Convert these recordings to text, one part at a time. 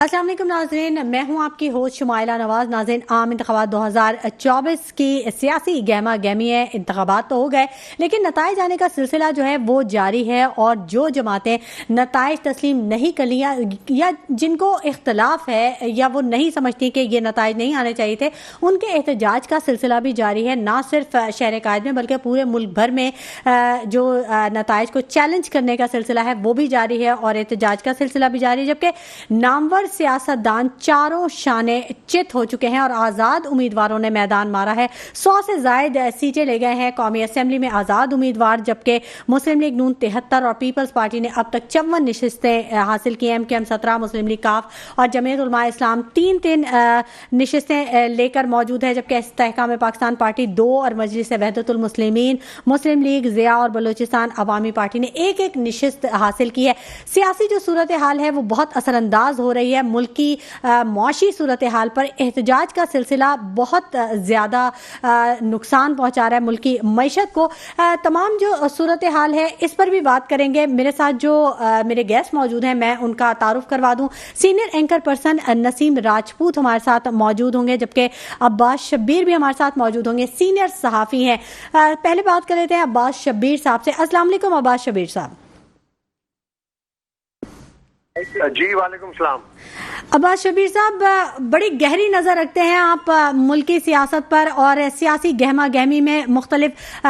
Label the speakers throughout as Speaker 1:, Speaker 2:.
Speaker 1: अस्सलाम वालेकुम नाज़रीन, मैं हूं आपकी होस्ट शुमाइला नवाज। नाज़रीन, आम इंतखाबात 2024 की सियासी गहमा गहमी है। इंतखाबात तो हो गए लेकिन नताइज आने का सिलसिला जो है वो जारी है और जो जमातें नताइज तस्लीम नहीं कर लिया या जिनको इख्तलाफ है या वो नहीं समझती कि ये नताइज नहीं आने चाहिए थे, उनके एहतजाज का सिलसिला भी जारी है। ना सिर्फ शहर कायद में बल्कि पूरे मुल्क भर में जो नताइज को चैलेंज करने का सिलसिला है वो भी जारी है और एहतजाज का सिलसिला भी जारी है। जबकि नामवर सियासतदान चारों शाने चित हो चुके हैं और आज़ाद उम्मीदवारों ने मैदान मारा है। 100 से जायद सीटें ले गए हैं कौमी असम्बली में आज़ाद उम्मीदवार, जबकि मुस्लिम लीग नून 73 और पीपल्स पार्टी ने अब तक 54 नशिस्तें हासिल की। MKM 17, मुस्लिम लीग काफ और जमीयत उलमा इस्लाम 3-3 नशिस्तें लेकर मौजूद है, जबकि इस्तेहकाम पाकिस्तान पार्टी 2 और मजलिस वहदतुल मुस्लिमीन, मुस्लिम लीग ज़िया और बलूचिस्तान अवामी पार्टी ने एक एक नशिस्त हासिल की है। सियासी जो सूरत हाल है वो बहुत असरअंदाज हो रही है। मुल्क की मौशी सूरत हाल पर एहतजाज का सिलसिला बहुत ज़्यादा नुकसान पहुंचा रहा है मुल्क की मईशत को। तमाम जो सूरत हाल है इस पर भी बात करेंगे। मेरे साथ जो मेरे गेस्ट मौजूद हैं मैं उनका तारुफ करवा दूं। Senior anchor person Naseem Rajput हमारे साथ मौजूद होंगे, जबकि अब्बास शब्बीर भी हमारे साथ मौजूद होंगे, सीनियर सहाफ़ी हैं। पहले बात कर लेते हैं अब्बास शब्बीर साहब से। अस्सलाम वालेकुम अब्बास शब्बीर साहब।
Speaker 2: जी वालेकुम सलाम।
Speaker 1: अब्बास शब्बीर साहब, बड़ी गहरी नज़र रखते हैं आप मुल्क की सियासत पर और सियासी गहमा गहमी में मुख्तलिफ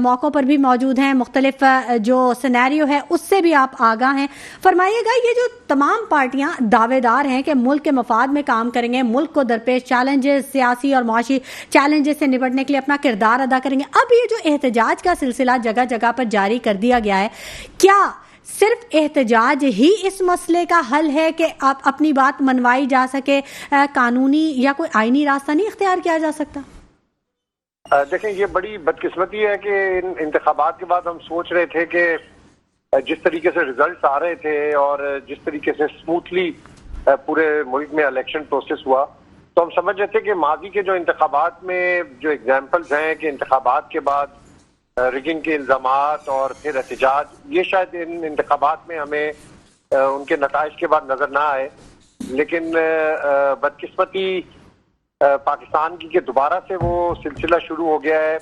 Speaker 1: मौक़ों पर भी मौजूद हैं, मुख्तलिफ जो सिनेरियो है उससे भी आप आगाह हैं। फरमाइएगा, ये जो तमाम पार्टियां दावेदार हैं कि मुल्क के मफाद में काम करेंगे, मुल्क को दरपेश चैलेंजेस, सियासी और माशी चैलेंजेस से निपटने के लिए अपना किरदार अदा करेंगे, अब ये जो एहतजाज का सिलसिला जगह जगह पर जारी कर दिया गया है, क्या सिर्फ एहतजाज ही इस मसले का हल है कि आप अपनी बात मनवाई जा सके? कानूनी या कोई आईनी रास्ता नहीं इख्तियार किया जा सकता?
Speaker 2: देखें, ये बड़ी बदकिस्मती है कि इन इंतखाबात के बाद हम सोच रहे थे कि जिस तरीके से रिजल्ट आ रहे थे और जिस तरीके से स्मूथली पूरे मुल्क में इलेक्शन प्रोसेस हुआ, तो हम समझ रहे थे कि माजी के जो इंतखाबात में जो एग्जाम्पल्स हैं कि इंतखाबात के बाद रिगिंग के इल्जामात और फिर एहतजाज, ये शायद इन इंतखाबात में हमें उनके नताइज के बाद नजर ना आए। लेकिन बदकिस्मती पाकिस्तान की कि दोबारा से वो सिलसिला शुरू हो गया है।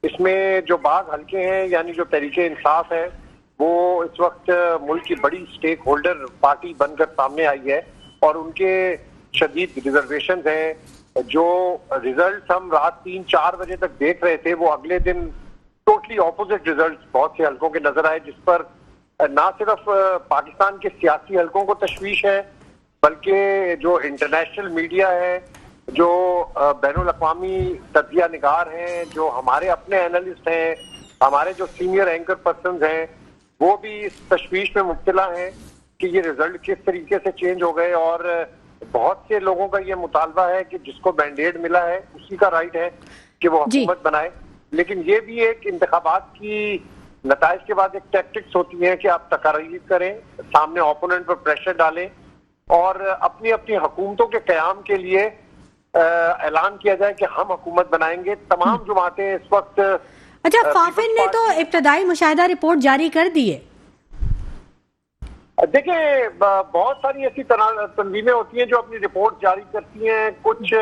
Speaker 2: इसमें जो बाग हल्के हैं यानी जो तहरीके इंसाफ है वो इस वक्त मुल्क की बड़ी स्टेक होल्डर पार्टी बनकर सामने आई है और उनके शदीद रिजर्वेशन हैं। जो रिजल्ट हम रात 3-4 बजे तक देख रहे थे वो अगले दिन टोटली ऑपोजिट रिजल्ट बहुत से हलकों के नजर आए, जिस पर ना सिर्फ पाकिस्तान के सियासी हलकों को तशवीश है बल्कि जो इंटरनेशनल मीडिया है, जो बैनुल अक़वामी तज्ज़िया निगार हैं, जो हमारे अपने एनालिस्ट हैं, हमारे जो सीनियर एंकर पर्सन हैं, वो भी इस तशवीश में मुब्तला हैं कि ये रिजल्ट किस तरीके से चेंज हो गए। और बहुत से लोगों का ये मुतालबा है कि जिसको मैंडेट मिला है उसी का राइट है कि वो हुकूमत बनाए। लेकिन ये भी एक इंतखाबात की नताइज के बाद एक टैक्टिक्स होती है कि आप तकारीर करें, सामने ओपोनेंट पर प्रेशर डालें और अपनी अपनी हुकूमतों के क़याम के लिए ऐलान किया जाए कि हम हुकूमत बनाएंगे। तमाम जमातें इस वक्त
Speaker 1: अच्छा, फाफिन ने तो इब्तदाई मुशाहिदा रिपोर्ट जारी कर दी है।
Speaker 2: देखिए, बहुत सारी ऐसी तंजीमें होती हैं जो अपनी रिपोर्ट जारी करती हैं। कुछ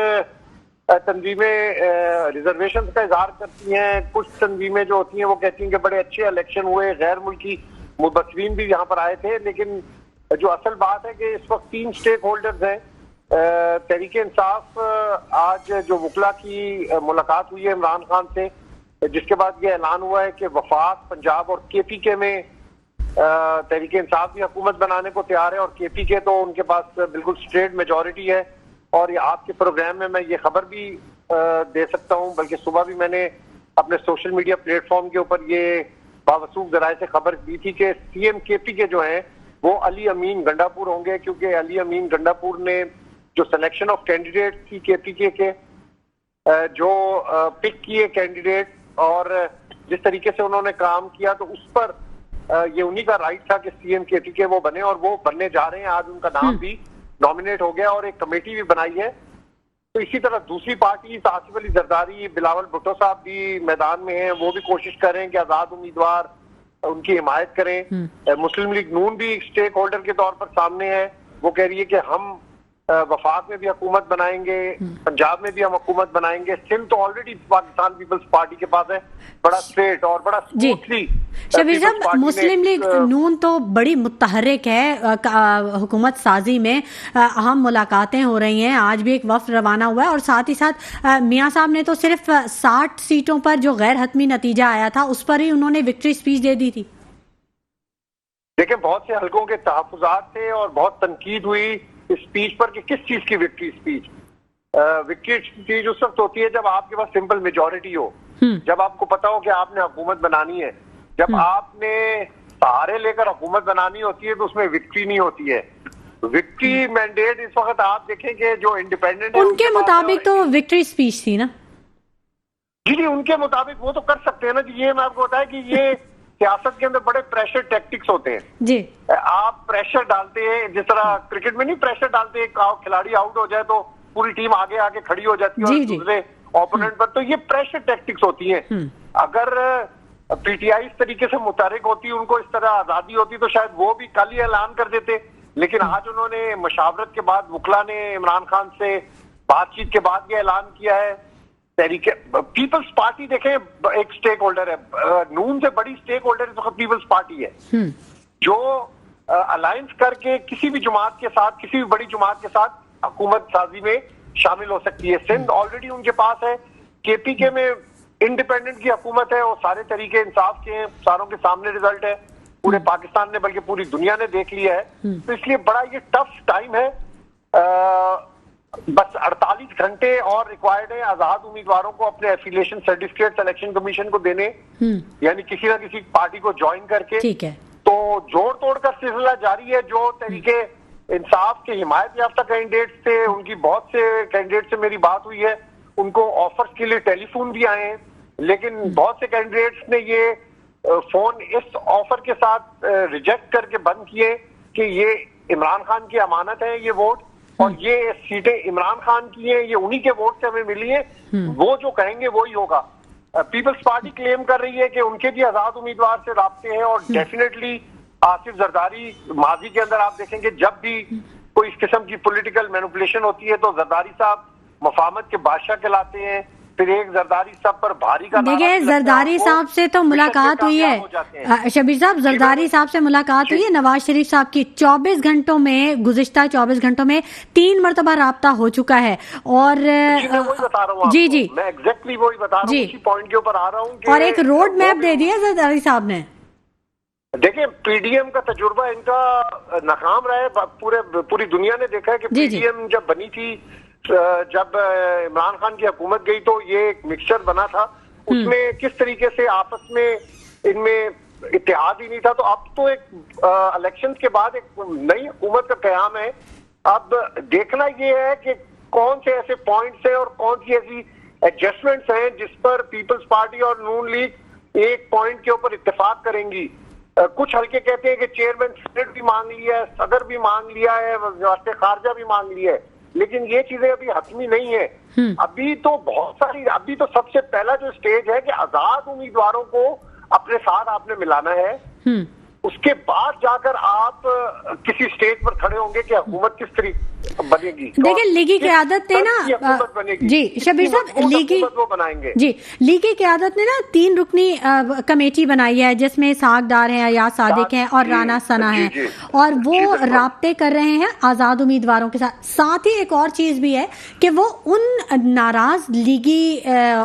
Speaker 2: तंजीमें रिजर्वेशन का इजहार करती हैं, कुछ तंजीमें जो होती हैं वो कहती हैं कि बड़े अच्छे इलेक्शन हुए, गैर मुल्की मुबस्सिरीन भी यहाँ पर आए थे। लेकिन जो असल बात है कि इस वक्त 3 स्टेक होल्डर्स हैं। तहरीके इंसाफ, आज जो वकला की मुलाकात हुई है इमरान खान से, जिसके बाद ये ऐलान हुआ है कि वफाक, पंजाब और KPK में तहरीके इंसाफ भी हुकूमत बनाने को तैयार है और KPK तो उनके पास बिल्कुल स्ट्रेट मेजॉरिटी है। और ये आपके प्रोग्राम में मैं ये खबर भी दे सकता हूँ, बल्कि सुबह भी मैंने अपने सोशल मीडिया प्लेटफॉर्म के ऊपर ये बावसूख जराए से खबर दी थी कि CM KPK जो हैं वो अली अमीन गंडापुर होंगे, क्योंकि अली अमीन गंडापुर ने जो सिलेक्शन ऑफ कैंडिडेट थी KPK के, जो पिक किए कैंडिडेट और जिस तरीके से उन्होंने काम किया, तो उस पर ये उन्हीं का राइट था कि CM KPK वो बने और वो बनने जा रहे हैं। आज उनका नाम भी नॉमिनेट हो गया और एक कमेटी भी बनाई है। तो इसी तरह दूसरी पार्टी आसिफ अली जरदारी, बिलावल भुट्टो साहब भी मैदान में हैं, वो भी कोशिश कर रहे हैं कि आजाद उम्मीदवार उनकी हिमायत करें। मुस्लिम लीग नून भी स्टेक होल्डर के तौर पर सामने है वो कह रही है कि हम वफाक में भी हुकूमत बनाएंगे, पंजाब में भी हम हुकूमत बनाएंगे। सिंध तो ऑलरेडी पाकिस्तान पीपल्स पार्टी के पास है, बड़ा स्ट्रेट और बड़ा स्मूथली।
Speaker 1: शबीर साहब, मुस्लिम लीग नून तो बड़ी मुतहर्रिक है हुकूमत साजी में, अहम मुलाकातें हो रही हैं, आज भी एक वफ्द रवाना हुआ है और साथ ही साथ मियां साहब ने तो सिर्फ 60 सीटों पर जो गैर हतमी नतीजा आया था उस पर ही उन्होंने विक्ट्री स्पीच दे दी थी।
Speaker 2: देखिए, बहुत से हलकों के तहफ्फुज़ात थे और बहुत तनकीद हुई इस स्पीच पर कि किस चीज की विक्ट्री स्पीच। विक्ट्री स्पीच उस वक्त होती है जब आपके पास सिंपल मेजॉरिटी हो, जब आपको पता हो कि आपने हुकूमत बनानी है। जब आपने सहारे लेकर हुकूमत बनानी होती है तो उसमें विक्ट्री नहीं होती है। विक्ट्री मैंडेट इस वक्त आप देखेंगे जो इंडिपेंडेंट है
Speaker 1: उनके मुताबिक तो विक्ट्री स्पीच थी ना।
Speaker 2: जी, उनके मुताबिक वो तो कर सकते हैं ना जी। ये मैं आपको बताया कि ये सियासत के अंदर बड़े प्रेशर टैक्टिक्स होते हैं
Speaker 1: जी।
Speaker 2: आप प्रेशर डालते हैं, जिस तरह क्रिकेट में नहीं प्रेशर डालते, खिलाड़ी आउट हो जाए तो पूरी टीम आगे आके खड़ी हो जाती है और दूसरे ओपोनेंट पर, तो ये प्रेशर टैक्टिक्स होती हैं। अगर पीटीआई इस तरीके से मुतारिक होती, उनको इस तरह आजादी होती तो शायद वो भी कल ही ऐलान कर देते। लेकिन आज उन्होंने मशावरत के बाद वुकला ने इमरान खान से बातचीत के बाद ये ऐलान किया है। तरीके पीपल्स पार्टी देखें एक स्टेक होल्डर है, नून से बड़ी स्टेक होल्डर इस वक्त पीपल्स पार्टी है जो अलायंस करके किसी भी जमात के साथ, किसी भी बड़ी जमात के साथ हुकूमत साजी में शामिल हो सकती है। सिंध ऑलरेडी उनके पास है, केपीके में इंडिपेंडेंट की हुकूमत है, वो सारे तरीके इंसाफ के हैं, सारों के सामने रिजल्ट है, पूरे पाकिस्तान ने बल्कि पूरी दुनिया ने देख लिया है। तो इसलिए बड़ा ये टफ टाइम है। बस 48 घंटे और रिक्वायर्ड है आजाद उम्मीदवारों को अपने एफिलिएशन सर्टिफिकेट इलेक्शन कमीशन को देने, यानी किसी ना किसी पार्टी को ज्वाइन करके।
Speaker 1: ठीक है,
Speaker 2: तो जोड़ तोड़ का सिलसिला जारी है। जो तरीके इंसाफ के हिमायत याफ्ता कैंडिडेट्स थे, उनकी बहुत से कैंडिडेट से मेरी बात हुई है, उनको ऑफर्स के लिए टेलीफोन भी आए हैं, लेकिन बहुत से कैंडिडेट्स ने ये फोन इस ऑफर के साथ रिजेक्ट करके बंद किए कि ये इमरान खान की अमानत है ये वोट, और ये सीटें इमरान खान की हैं, ये उन्हीं के वोट से हमें मिली है, वो जो कहेंगे वही होगा। पीपल्स पार्टी क्लेम कर रही है कि उनके भी आजाद उम्मीदवार से राब्ते हैं और डेफिनेटली आसिफ जरदारी, माजी के अंदर आप देखेंगे जब भी कोई इस किस्म की पॉलिटिकल मैनिपुलेशन होती है तो जरदारी साहब मफामत के बादशाह कहलाते हैं। फिर एक जरदारी साहब पर भारी का
Speaker 1: देखिए, जरदारी साहब से तो मुलाकात हुई है शबीर साहब, जरदारी साहब से मुलाकात हुई है नवाज शरीफ साहब की। 24 घंटों में, गुज़िश्ता 24 घंटों में 3 मरतबा राब्ता हो चुका है। और
Speaker 2: जी मैं एग्जैक्टली वही बता रहा हूँ, उसी पॉइंट के ऊपर आ रहा हूँ।
Speaker 1: और एक रोड मैप दे दिया जरदारी साहब ने।
Speaker 2: देखिए, पीडीएम का तजुर्बा इनका नाकाम रहा है, पूरी दुनिया ने देखा है कि पीडीएम जब बनी थी, जब इमरान खान की हुकूमत गई तो ये एक मिक्सचर बना था, उसमें किस तरीके से आपस में इनमें इत्तेहाद ही नहीं था। तो अब तो एक इलेक्शन के बाद एक नई हुकूमत का क़याम है। अब देखना ये है कि कौन से ऐसे पॉइंट्स हैं और कौन सी ऐसी एडजस्टमेंट्स हैं जिस पर पीपल्स पार्टी और नून लीग एक पॉइंट के ऊपर इत्तेफाक करेंगी। कुछ हल्के कहते हैं कि चेयरमैन सीनेट भी मांग लिया है, सदर भी मांग लिया है, वज़ीर खारजा भी मांग लिया है, लेकिन ये चीजें अभी हतमी नहीं है। अभी तो बहुत सारी, अभी तो सबसे पहला जो स्टेज है कि आजाद उम्मीदवारों को अपने साथ आपने मिलाना है, उसके बाद जाकर आप किसी स्टेज पर खड़े होंगे कि हुकूमत किस तरीके बनेगी।
Speaker 1: देखिए, लीगी क़यादत ने ना, जी शबीर साहब, लीगी
Speaker 2: वो बनाएंगे
Speaker 1: जी, लीगी क़यादत ने ना 3 रुकनी कमेटी बनाई है जिसमें सागदार हैं, अयाज सादिक हैं और राना सना हैं, और वो राब्ते कर रहे हैं आज़ाद उम्मीदवारों के साथ। साथ ही एक और चीज़ भी है कि वो उन नाराज लीगी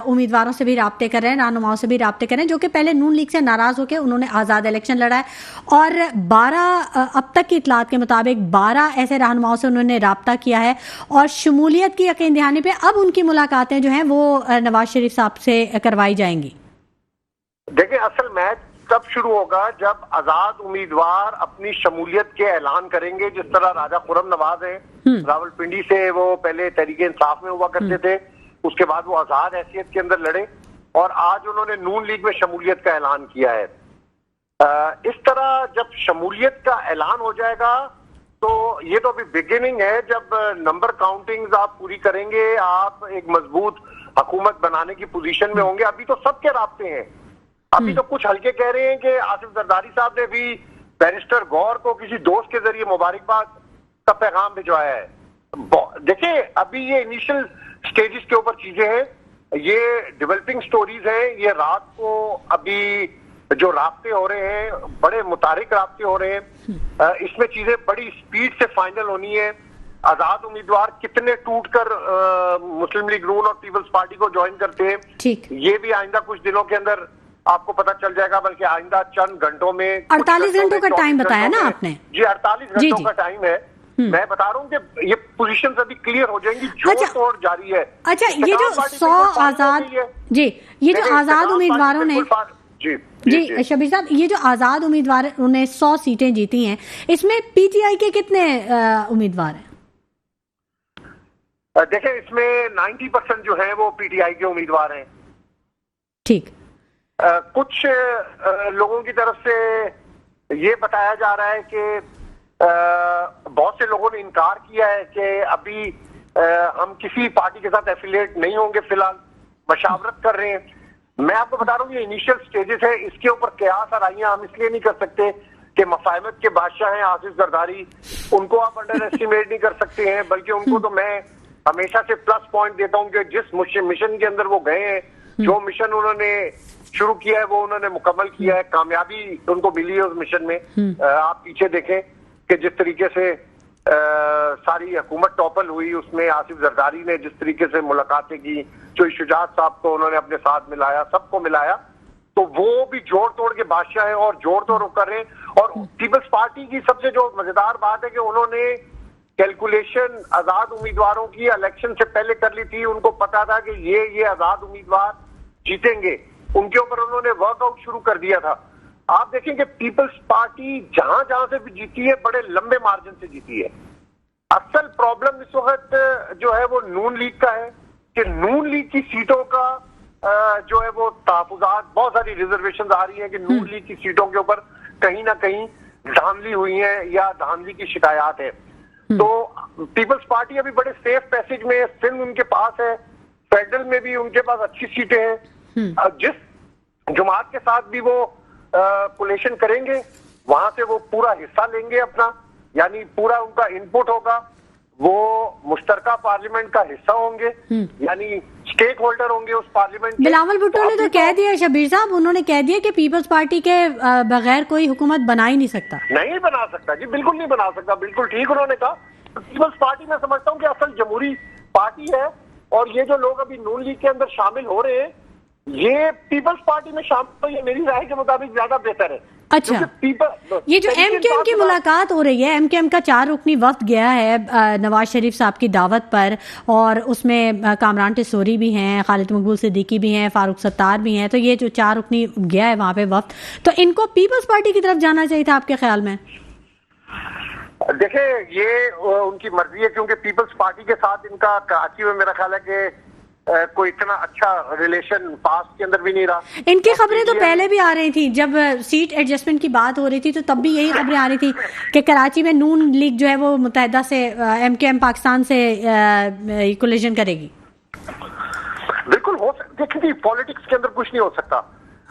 Speaker 1: उम्मीदवारों से भी राब्ते कर रहे हैं, रहनुमाओं से भी राब्ते कर रहे हैं जो कि पहले नून लीग से नाराज होकर उन्होंने आज़ाद इलेक्शन लड़ा है, और 12 अब तक की इतलात के मुताबिक 12 ऐसे रहनुमाओं से उन्होंने राब्ता किया है, और शमूलियत की यकीन दहानी पे अब उनकी मुलाकातें जो हैं वो नवाज शरीफ साहब से करवाई जाएंगी।
Speaker 2: देखिए, असल मैच तब शुरू होगा जब आजाद उम्मीदवार अपनी शमूलियत के ऐलान करेंगे, जिस तरह राजा खुर्रम नवाज है, रावलपिंडी से वो पहले तहरीके इंसाफ में हुआ करते थे, उसके बाद वो आजाद हैसियत के अंदर लड़े, और आज उन्होंने नून लीग में शमूलियत का ऐलान किया है। इस तरह जब शमूलियत का ऐलान हो जाएगा तो ये तो अभी बिगिनिंग है। जब नंबर काउंटिंग्स आप पूरी करेंगे, आप एक मजबूत हुकूमत बनाने की पोजीशन में होंगे। अभी तो सबके राब्ते हैं। अभी तो कुछ हल्के कह रहे हैं कि आसिफ जरदारी साहब ने भी बैरिस्टर गौर को किसी दोस्त के जरिए मुबारकबाद का पैगाम भिजवाया है। देखिए अभी ये इनिशियल स्टेजेस के ऊपर चीजें हैं, ये डेवलपिंग स्टोरीज हैं। ये रात को अभी जो राब्ते हो रहे हैं, बड़े मुतारिक राब्ते हो रहे हैं। इसमें चीजें बड़ी स्पीड से फाइनल होनी है। आजाद उम्मीदवार कितने टूटकर मुस्लिम लीग नून और पीपल्स पार्टी को ज्वाइन करते हैं,
Speaker 1: ठीक,
Speaker 2: ये भी आइंदा कुछ दिनों के अंदर आपको पता चल जाएगा, बल्कि आइंदा चंद घंटों में,
Speaker 1: 48 घंटों का टाइम बताया ना आपने
Speaker 2: जी, 48 घंटों का टाइम है। मैं बता रहा हूँ कि ये पोजीशंस अभी क्लियर हो जाएंगी, जोड़ तोड़ जारी है।
Speaker 1: अच्छा, ये जो 100 आजाद जी, ये जो आजाद उम्मीदवारों ने जी शबीर साहब, ये जो आजाद उम्मीदवारों ने 100 सीटें जीती हैं, इसमें पीटीआई के कितने उम्मीदवार हैं?
Speaker 2: देखें, इसमें 90% जो है वो पीटीआई के उम्मीदवार हैं।
Speaker 1: ठीक,
Speaker 2: कुछ लोगों की तरफ से ये बताया जा रहा है कि बहुत से लोगों ने इनकार किया है कि अभी हम किसी पार्टी के साथ एफिलिएट नहीं होंगे, फिलहाल मशावरत कर रहे हैं। मैं आपको बता रहा हूँ ये इनिशियल स्टेजेस है, इसके ऊपर कयास आराइयां हम इसलिए नहीं कर सकते कि मफाहमत के बादशाह हैं आसिफ जरदारी, उनको आप अंडर एस्टिमेट नहीं कर सकते हैं, बल्कि उनको तो मैं हमेशा से प्लस पॉइंट देता हूँ कि जिस मिशन के अंदर वो गए हैं, जो मिशन उन्होंने शुरू किया है वो उन्होंने मुकम्मल किया है, कामयाबी उनको मिली है उस मिशन में। आप पीछे देखें कि जिस तरीके से सारी हुकूमत टॉपल हुई, उसमें आसिफ जरदारी ने जिस तरीके से मुलाकातें की, जो शुजात साहब को उन्होंने अपने साथ मिलाया, सबको मिलाया, तो वो भी जोड़ तोड़ के बादशाह है और जोड़ तोड़ कर रहे हैं। और पीपल्स पार्टी की सबसे जो मजेदार बात है कि उन्होंने कैलकुलेशन आजाद उम्मीदवारों की इलेक्शन से पहले कर ली थी। उनको पता था कि ये आजाद उम्मीदवार जीतेंगे, उनके ऊपर उन्होंने वर्कआउट शुरू कर दिया था। आप देखेंगे पीपल्स पार्टी जहां जहां से भी जीती है, बड़े लंबे मार्जिन से जीती है। असल प्रॉब्लम इस वक्त जो है वो नून लीग का है कि नून लीग की सीटों का जो है वो तहफुजात, बहुत सारी रिजर्वेशन आ रही है कि नून लीग की सीटों के ऊपर कहीं ना कहीं धांधली हुई है या धांधली की शिकायत है। तो पीपल्स पार्टी अभी बड़े सेफ पैसेज में है, सिंध उनके पास है, फेडरल में भी उनके पास अच्छी सीटें हैं। जिस जमात के साथ भी वो कोलेशन करेंगे, वहां से वो पूरा हिस्सा लेंगे अपना, यानी पूरा उनका इनपुट होगा, वो मुश्तरका पार्लियामेंट का हिस्सा होंगे, यानी स्टेक होल्डर होंगे उस पार्लियामेंट के।
Speaker 1: बिलावल भुट्टो ने तो कह दिया शबीर साहब, उन्होंने कह दिया कि पीपल्स पार्टी के बगैर कोई हुकूमत बना ही नहीं सकता।
Speaker 2: नहीं बना सकता जी, बिल्कुल नहीं बना सकता, बिल्कुल ठीक उन्होंने कहा। पीपल्स पार्टी मैं समझता हूँ कि असल जमहूरी पार्टी है, और ये जो लोग अभी नून लीग के अंदर शामिल हो रहे हैं, ये पीपल्स पार्टी में शामिल, तो ये मेरी राय के मुताबिक ज्यादा बेहतर है।
Speaker 1: अच्छा, ये जो एमकेएम की मुलाकात हो रही है, एमकेएम का 4 रुकनी वफ्द गया है नवाज शरीफ साहब की दावत पर, और उसमें कामरान टिसोरी भी हैं, खालिद मकबूल सिद्दीकी भी हैं, फारूक सत्तार भी हैं, तो ये जो 4 रुकनी गया है वहां पे वफ्द, तो इनको पीपल्स पार्टी की तरफ जाना चाहिए था आपके ख्याल में?
Speaker 2: देखिए, ये उनकी मर्जी है, क्योंकि पीपल्स पार्टी के साथ इनका कराची में मेरा ख्याल है कि कोई इतना अच्छा रिलेशन पास्ट के अंदर भी नहीं रहा।
Speaker 1: इनकी खबरें तो पहले भी आ रही थी, जब सीट एडजस्टमेंट की बात हो रही थी तो तब भी यही खबरें आ रही थी कि कराची में नून लीग जो है वो मुत्तहिदा से एमकेएम पाकिस्तान से कोलिशन करेगी।
Speaker 2: बिल्कुल हो सकता, देखिए पॉलिटिक्स के अंदर कुछ नहीं हो सकता।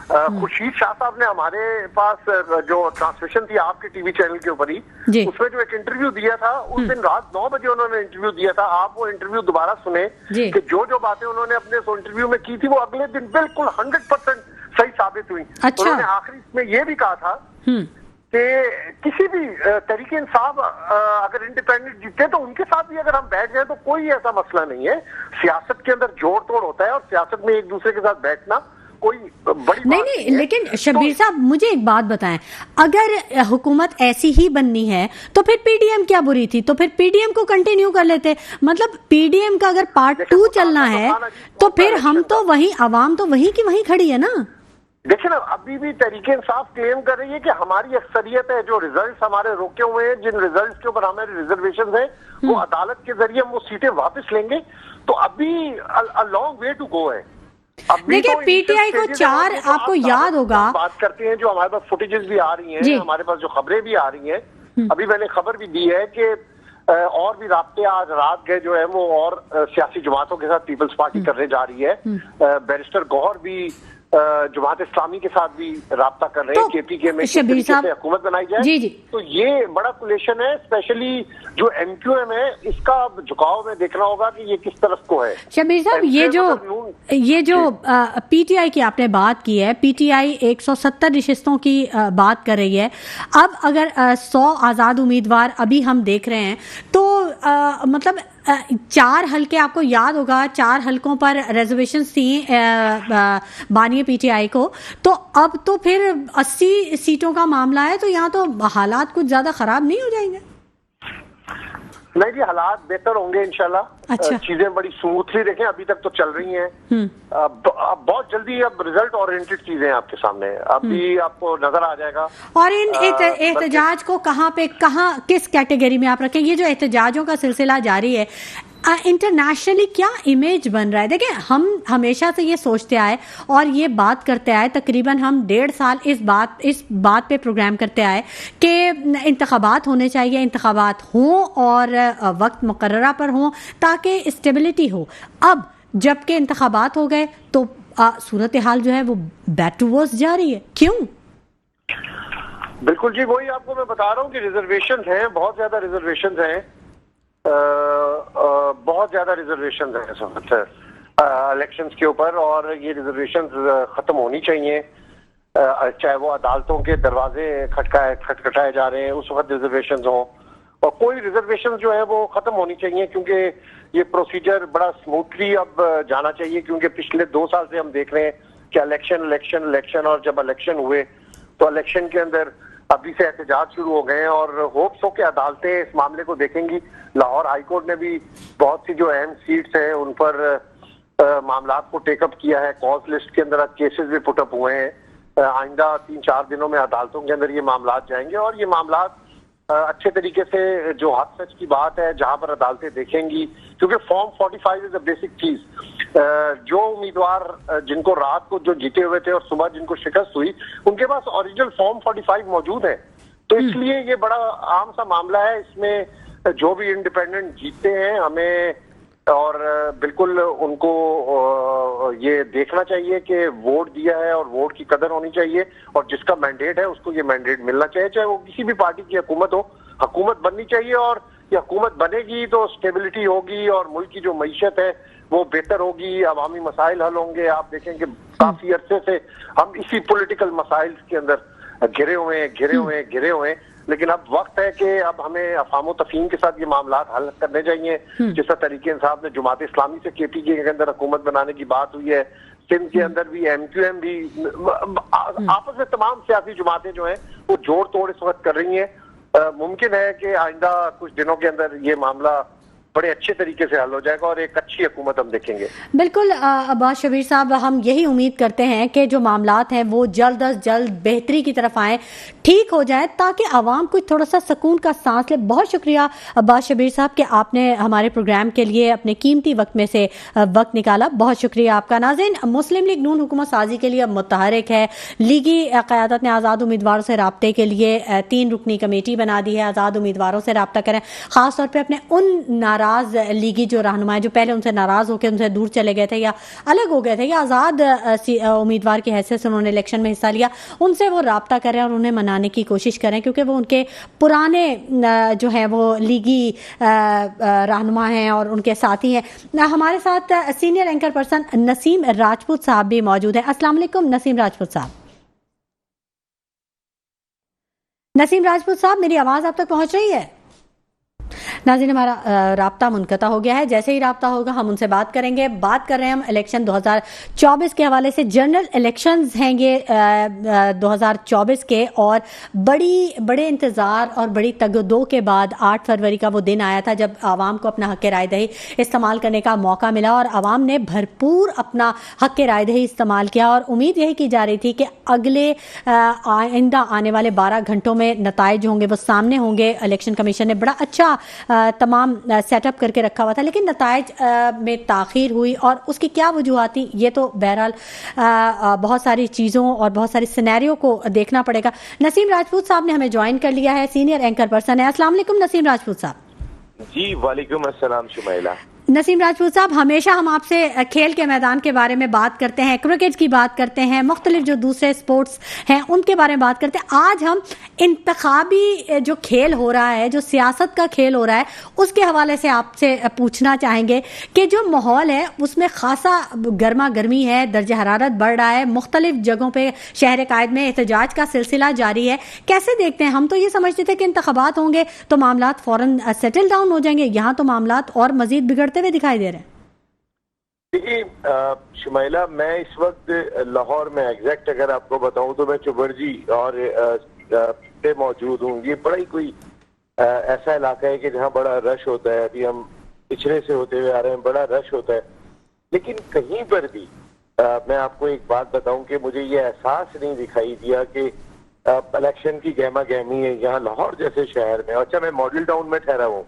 Speaker 2: खुर्शीद शाह साहब ने हमारे पास जो ट्रांसमिशन थी आपके टीवी चैनल के ऊपर ही, उसमें जो एक इंटरव्यू दिया था, उस दिन रात 9 बजे उन्होंने इंटरव्यू दिया था। आप वो इंटरव्यू दोबारा सुने कि जो बातें उन्होंने अपने उस इंटरव्यू में की थी वो अगले दिन बिल्कुल 100% सही साबित हुई।
Speaker 1: अच्छा।
Speaker 2: उन्होंने आखिरी में ये भी कहा था कि किसी भी तरीके इंसाफ अगर इंडिपेंडेंट जीते तो उनके साथ भी अगर हम बैठ जाए तो कोई ऐसा मसला नहीं है। सियासत के अंदर जोड़ तोड़ होता है, और सियासत में एक दूसरे के साथ बैठना कोई बड़ी
Speaker 1: नहीं, लेकिन शबीर साहब मुझे एक बात बताएं, अगर हुकूमत ऐसी ही बननी है तो फिर पीडीएम क्या बुरी थी? तो फिर पीडीएम को कंटिन्यू कर लेते। मतलब पीडीएम का अगर पार्ट 2 चलना है तो फिर हम तो वही, आवाम तो वही की वही खड़ी है ना।
Speaker 2: देखिए ना, अभी भी तरीके इंसाफ क्लेम कर रही है कि हमारी अक्सरियत है, जो रिजल्ट्स हमारे रोके हुए हैं, जिन रिजल्ट्स के ऊपर हमारे रिजर्वेशन है, वो अदालत के जरिए हम वो सीटें वापस लेंगे। तो अभी a long way to go है।
Speaker 1: देखिए, पीटीआई को 4, आपको याद होगा,
Speaker 2: बात करते हैं, जो हमारे पास फुटेजेस भी आ रही हैं, हमारे पास जो खबरें भी आ रही हैं, अभी मैंने खबर भी दी है कि और भी राब्ते आज रात गए जो है वो और सियासी जमातों के साथ पीपल्स पार्टी करने जा रही है। बैरिस्टर गौहर भी जमात इस्लामी के साथ भी राब्ता कर रहे हैं, केपीके में किस तरीके से हुकूमत बनाई जाए।
Speaker 1: जी जी।
Speaker 2: तो ये बड़ा कोलेशन है, स्पेशली जो एमक्यूएम है, इसका झुकाव में देखना होगा कि ये किस तरफ को है।
Speaker 1: शबीर साहब, ये जो पीटीआई की आपने बात की है, पीटीआई 170 नशिस्तों की बात कर रही है। अब अगर 100 आज़ाद उम्मीदवार अभी हम देख रहे हैं तो मतलब 4 हल्के, आपको याद होगा 4 हल्कों पर रिजर्वेशंस थी बानिए पीटीआई को, तो अब तो फिर 80 सीटों का मामला है, तो यहाँ तो हालात कुछ ज्यादा खराब नहीं हो जाएंगे?
Speaker 2: नहीं जी, हालात बेहतर होंगे इंशाल्लाह।
Speaker 1: अच्छा।
Speaker 2: चीजें बड़ी स्मूथली देखें, अभी तक तो चल रही हैं। अब बहुत जल्दी अब रिजल्ट ओरिएंटेड चीजें आपके सामने अभी आपको नजर आ जाएगा।
Speaker 1: और इन एहतजाज को कहाँ किस कैटेगरी में आप रखें? ये जो एहतजाजों का सिलसिला जारी है, इंटरनेशनली क्या इमेज बन रहा है? देखिए, हम हमेशा से ये सोचते आए और ये बात करते आए, तकरीबन हम 1.5 साल इस बात पे प्रोग्राम करते आए कि इंतखाबात होने चाहिए, इंतखाबात हों और वक्त मुकर्ररा पर हों ताकि स्टेबिलिटी हो। अब जबकि इंतखाबात हो गए तो सूरत हाल जो है वो बैक टू वर्स जा रही है। क्यों?
Speaker 2: बिल्कुल जी, वही आपको मैं बता रहा हूँ कि रिजर्वेशन हैं, बहुत ज्यादा रिजर्वेशन हैं, बहुत ज्यादा रिजर्वेशन है इस वक्त इलेक्शंस के ऊपर, और ये रिजर्वेशन खत्म होनी चाहिए। चाहे वो अदालतों के दरवाजे खटखटाए जा रहे हैं, उस वक्त रिजर्वेशन हो, और कोई रिजर्वेशन जो है वो खत्म होनी चाहिए, क्योंकि ये प्रोसीजर बड़ा स्मूथली अब जाना चाहिए। क्योंकि पिछले 2 साल से हम देख रहे हैं कि इलेक्शन, और जब इलेक्शन हुए तो इलेक्शन के अंदर अभी से एहतजाज शुरू हो गए हैं, और होप्स हो कि अदालतें इस मामले को देखेंगी। लाहौर हाई कोर्ट ने भी बहुत सी जो अहम सीट्स हैं उन पर मामला को टेकअप किया है। कॉज लिस्ट के अंदर केसेस भी पुटअप हुए हैं। आइंदा 3-4 दिनों में अदालतों के अंदर ये मामला जाएंगे, और ये मामला अच्छे तरीके से जो हक सच की बात है जहां पर अदालतें देखेंगी, क्योंकि फॉर्म 45 इज अ बेसिक चीज। जो उम्मीदवार जिनको रात को जो जीते हुए थे और सुबह जिनको शिकस्त हुई, उनके पास ओरिजिनल फॉर्म 45 मौजूद है। तो इसलिए ये बड़ा आम सा मामला है। इसमें जो भी इंडिपेंडेंट जीतते हैं हमें और बिल्कुल उनको ये देखना चाहिए कि वोट दिया है और वोट की कदर होनी चाहिए, और जिसका मैंडेट है उसको ये मैंडेट मिलना चाहिए, चाहे वो किसी भी पार्टी की हुकूमत हो। हुकूमत बननी चाहिए, और ये हुकूमत बनेगी तो स्टेबिलिटी होगी और मुल्क की जो मईशत है वो बेहतर होगी, अवामी मसाइल हल होंगे। आप देखेंगे काफी अरसे से हम इसी पॉलिटिकल मसाइल के अंदर घिरे हुए हैं, लेकिन अब वक्त है कि अब हमें अफामो तफहीम के साथ ये मामला हल करने चाहिए। जिस तरीके साहब ने जमात इस्लामी से केपीके के अंदर हुकूमत बनाने की बात हुई है, सिंध के अंदर भी एमक्यूएम भी, आपस में तमाम सियासी जमातें जो हैं वो जोड़ तोड़ इस वक्त कर रही हैं। मुमकिन है कि आइंदा कुछ दिनों के अंदर ये मामला बड़े अच्छे तरीके से हल हो जाएगा और एक अच्छी हुकूमत हम देखेंगे।
Speaker 1: बिल्कुल अब्बास शबीर साहब, हम यही उम्मीद करते हैं कि जो मामलात हैं वो जल्द अज जल्द बेहतरी की तरफ आएँ, ठीक हो जाए, ताकि आवाम को थोड़ा सा सुकून का सांस ले। बहुत शुक्रिया अब्बास शबीर साहब कि आपने हमारे प्रोग्राम के लिए अपने कीमती वक्त में से वक्त निकाला। बहुत शुक्रिया आपका। नाज़रीन, मुस्लिम लीग नून हुकूमत साजी के लिए अब मुतहरिक है। लीगी क़यादत ने आज़ाद उम्मीदवारों से राब्ते के लिए 3 रुकनी कमेटी बना दी है। आज़ाद उम्मीदवारों से राब्ता करें, ख़ासतौर पर अपने उन नाराज लीगी जो रहनुमा जो पहले उनसे नाराज होकर उनसे दूर चले गए थे या अलग हो गए थे या आज़ाद उम्मीदवार की हैसियत से उन्होंने इलेक्शन में हिस्सा लिया, उनसे वो राब्ता करें और उन्हें मनाने की कोशिश करें, क्योंकि वो उनके पुराने जो है वो लीगी रहनुमा हैं और उनके साथी हैं। हमारे साथ senior anchor person Naseem Rajput साहब भी मौजूद है। अस्सलाम वालेकुम नसीम राजपूत साहब। नसीम राजपूत साहब, मेरी आवाज़ आप तक पहुँच रही है? नाज़रीन, हमारा राब्ता मुनक़ता हो गया है। जैसे ही राब्ता होगा हम उनसे बात करेंगे। बात कर रहे हैं हम इलेक्शन 2024 के हवाले से। जनरल इलेक्शंस हैं ये 2024 के, और बड़े इंतज़ार और बड़ी तगदो के बाद 8 फरवरी का वो दिन आया था जब आवाम को अपना हक़ राय दही इस्तेमाल करने का मौका मिला, और आवाम ने भरपूर अपना हक़ राय दही इस्तेमाल किया। और उम्मीद यही की जा रही थी कि अगले आइंदा आने वाले 12 घंटों में नताइज होंगे वो सामने होंगे। इलेक्शन कमीशन ने बड़ा अच्छा तमाम सेटअप करके रखा हुआ था, लेकिन नताइज में ताख़ीर हुई, और उसकी क्या वजूहात थी ये तो बहरहाल बहुत सारी चीज़ों और बहुत सारी सिनेरियो को देखना पड़ेगा। नसीम राजपूत साहब ने हमें ज्वाइन कर लिया है, सीनियर एंकर पर्सन है। अस्सलाम वालेकुम नसीम राजपूत साहब।
Speaker 3: जी वालेकुम अस्सलाम शुमैला।
Speaker 1: नसीम राजपूत साहब, हमेशा हम आपसे खेल के मैदान के बारे में बात करते हैं, क्रिकेट की बात करते हैं, मुख्तलिफ जो दूसरे स्पोर्ट्स हैं उनके बारे में बात करते हैं। आज हम इंतखाबी जो खेल हो रहा है, जो सियासत का खेल हो रहा है, उसके हवाले से आपसे पूछना चाहेंगे कि जो माहौल है उसमें खासा गर्मा गर्मी है, दर्जा हरारत बढ़ रहा है, मुख्तलिफ जगहों पर शहर कायद में एहतजाज का सिलसिला जारी है। कैसे देखते हैं? हम तो ये समझते थे कि इंतखाबात होंगे तो मामलात फौरन सेटल डाउन हो जाएंगे, यहाँ तो मामलात और मजीद बिगड़ते हुए दिखाई दे रहे हैं।
Speaker 3: देखिए शुमाइला, मैं इस वक्त लाहौर में एग्जैक्ट अगर आपको बताऊं तो मैं चुबरजी और पे मौजूद हूँ। ये बड़ा ही कोई ऐसा इलाका है कि जहाँ बड़ा रश होता है। अभी हम पिछड़े से होते हुए आ रहे हैं, बड़ा रश होता है, लेकिन कहीं पर भी मैं आपको एक बात बताऊं कि मुझे ये एहसास नहीं दिखाई दिया कि इलेक्शन की गहमा गहमी है यहाँ लाहौर जैसे शहर में। अच्छा, मैं मॉडल टाउन में ठहरा हूँ,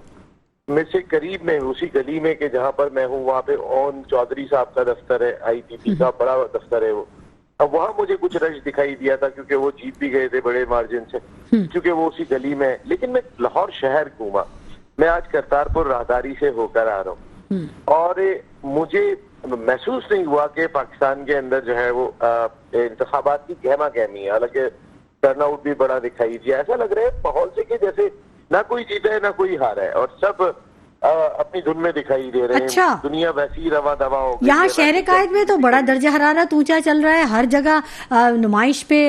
Speaker 3: मेरे से करीब में उसी गली में कि जहाँ पर मैं हूँ वहाँ पे ओन चौधरी साहब का दफ्तर है, IPP का बड़ा दफ्तर है वो। अब वहाँ मुझे कुछ रश दिखाई दिया था क्योंकि वो जीत भी गए थे बड़े मार्जिन से, क्योंकि वो उसी गली में है। लेकिन मैं लाहौर शहर घूमा, मैं आज करतारपुर राहदारी से होकर आ रहा हूँ और मुझे महसूस नहीं हुआ कि पाकिस्तान के अंदर जो है वो इंतखाबात की गहमा गहमी है। हालांकि टर्नआउट भी बड़ा दिखाई दिया। ऐसा लग रहा है माहौल से कि जैसे ना कोई जीता है ना कोई हारा है और सब अपनी धुन में दिखाई दे रहे हैं।
Speaker 1: अच्छा।
Speaker 3: दुनिया वैसी ही रवा दवा हो गई।
Speaker 1: यहाँ शहर कायद में तो बड़ा दर्जा हरारत ऊंचा चल रहा है, हर जगह नुमाइश पे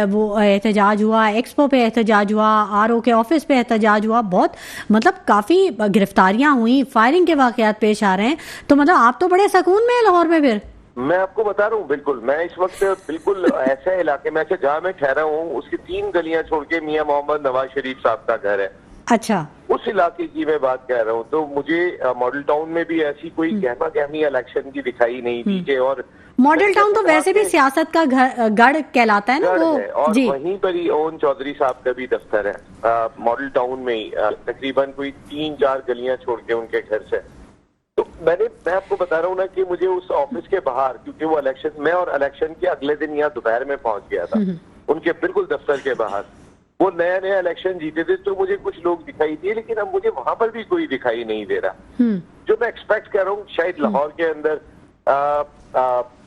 Speaker 1: वो एहतजाज हुआ, एक्सपो पे एहतजाज हुआ, RO के ऑफिस पे एहतजाज हुआ, बहुत मतलब काफी गिरफ्तारियां हुई, फायरिंग के वाकयात पेश आ रहे हैं। तो मतलब आप तो बड़े सुकून में है लाहौर में फिर।
Speaker 3: मैं आपको बता रहा हूँ, बिल्कुल मैं इस वक्त बिल्कुल ऐसे इलाके में, अच्छा जहाँ मैं ठहरा हूँ उसकी 3 गलियां छोड़ के मियां मोहम्मद नवाज शरीफ साहब का घर है।
Speaker 1: अच्छा,
Speaker 3: उस इलाके की मैं बात कह रहा हूँ। तो मुझे मॉडल टाउन में भी ऐसी कोई गहमा गहमी इलेक्शन की दिखाई नहीं दी कि और
Speaker 1: मॉडल टाउन तो वैसे भी सियासत का गढ़ कहलाता है ना वो।
Speaker 3: और
Speaker 1: जी,
Speaker 3: वहीं पर ही ओन चौधरी साहब का भी दफ्तर है मॉडल टाउन में ही, तकरीबन कोई 3-4 गलियां छोड़ के उनके घर से। तो मैं आपको बता रहा हूँ ना कि मुझे उस ऑफिस के बाहर, क्योंकि वो इलेक्शन में और इलेक्शन के अगले दिन यहाँ दोपहर में पहुंच गया था, उनके बिल्कुल दफ्तर के बाहर वो नया इलेक्शन जीते थे, तो मुझे कुछ लोग दिखाई दिए, लेकिन अब मुझे वहां पर भी कोई दिखाई नहीं दे रहा। जो मैं एक्सपेक्ट कर रहा हूँ शायद लाहौर के अंदर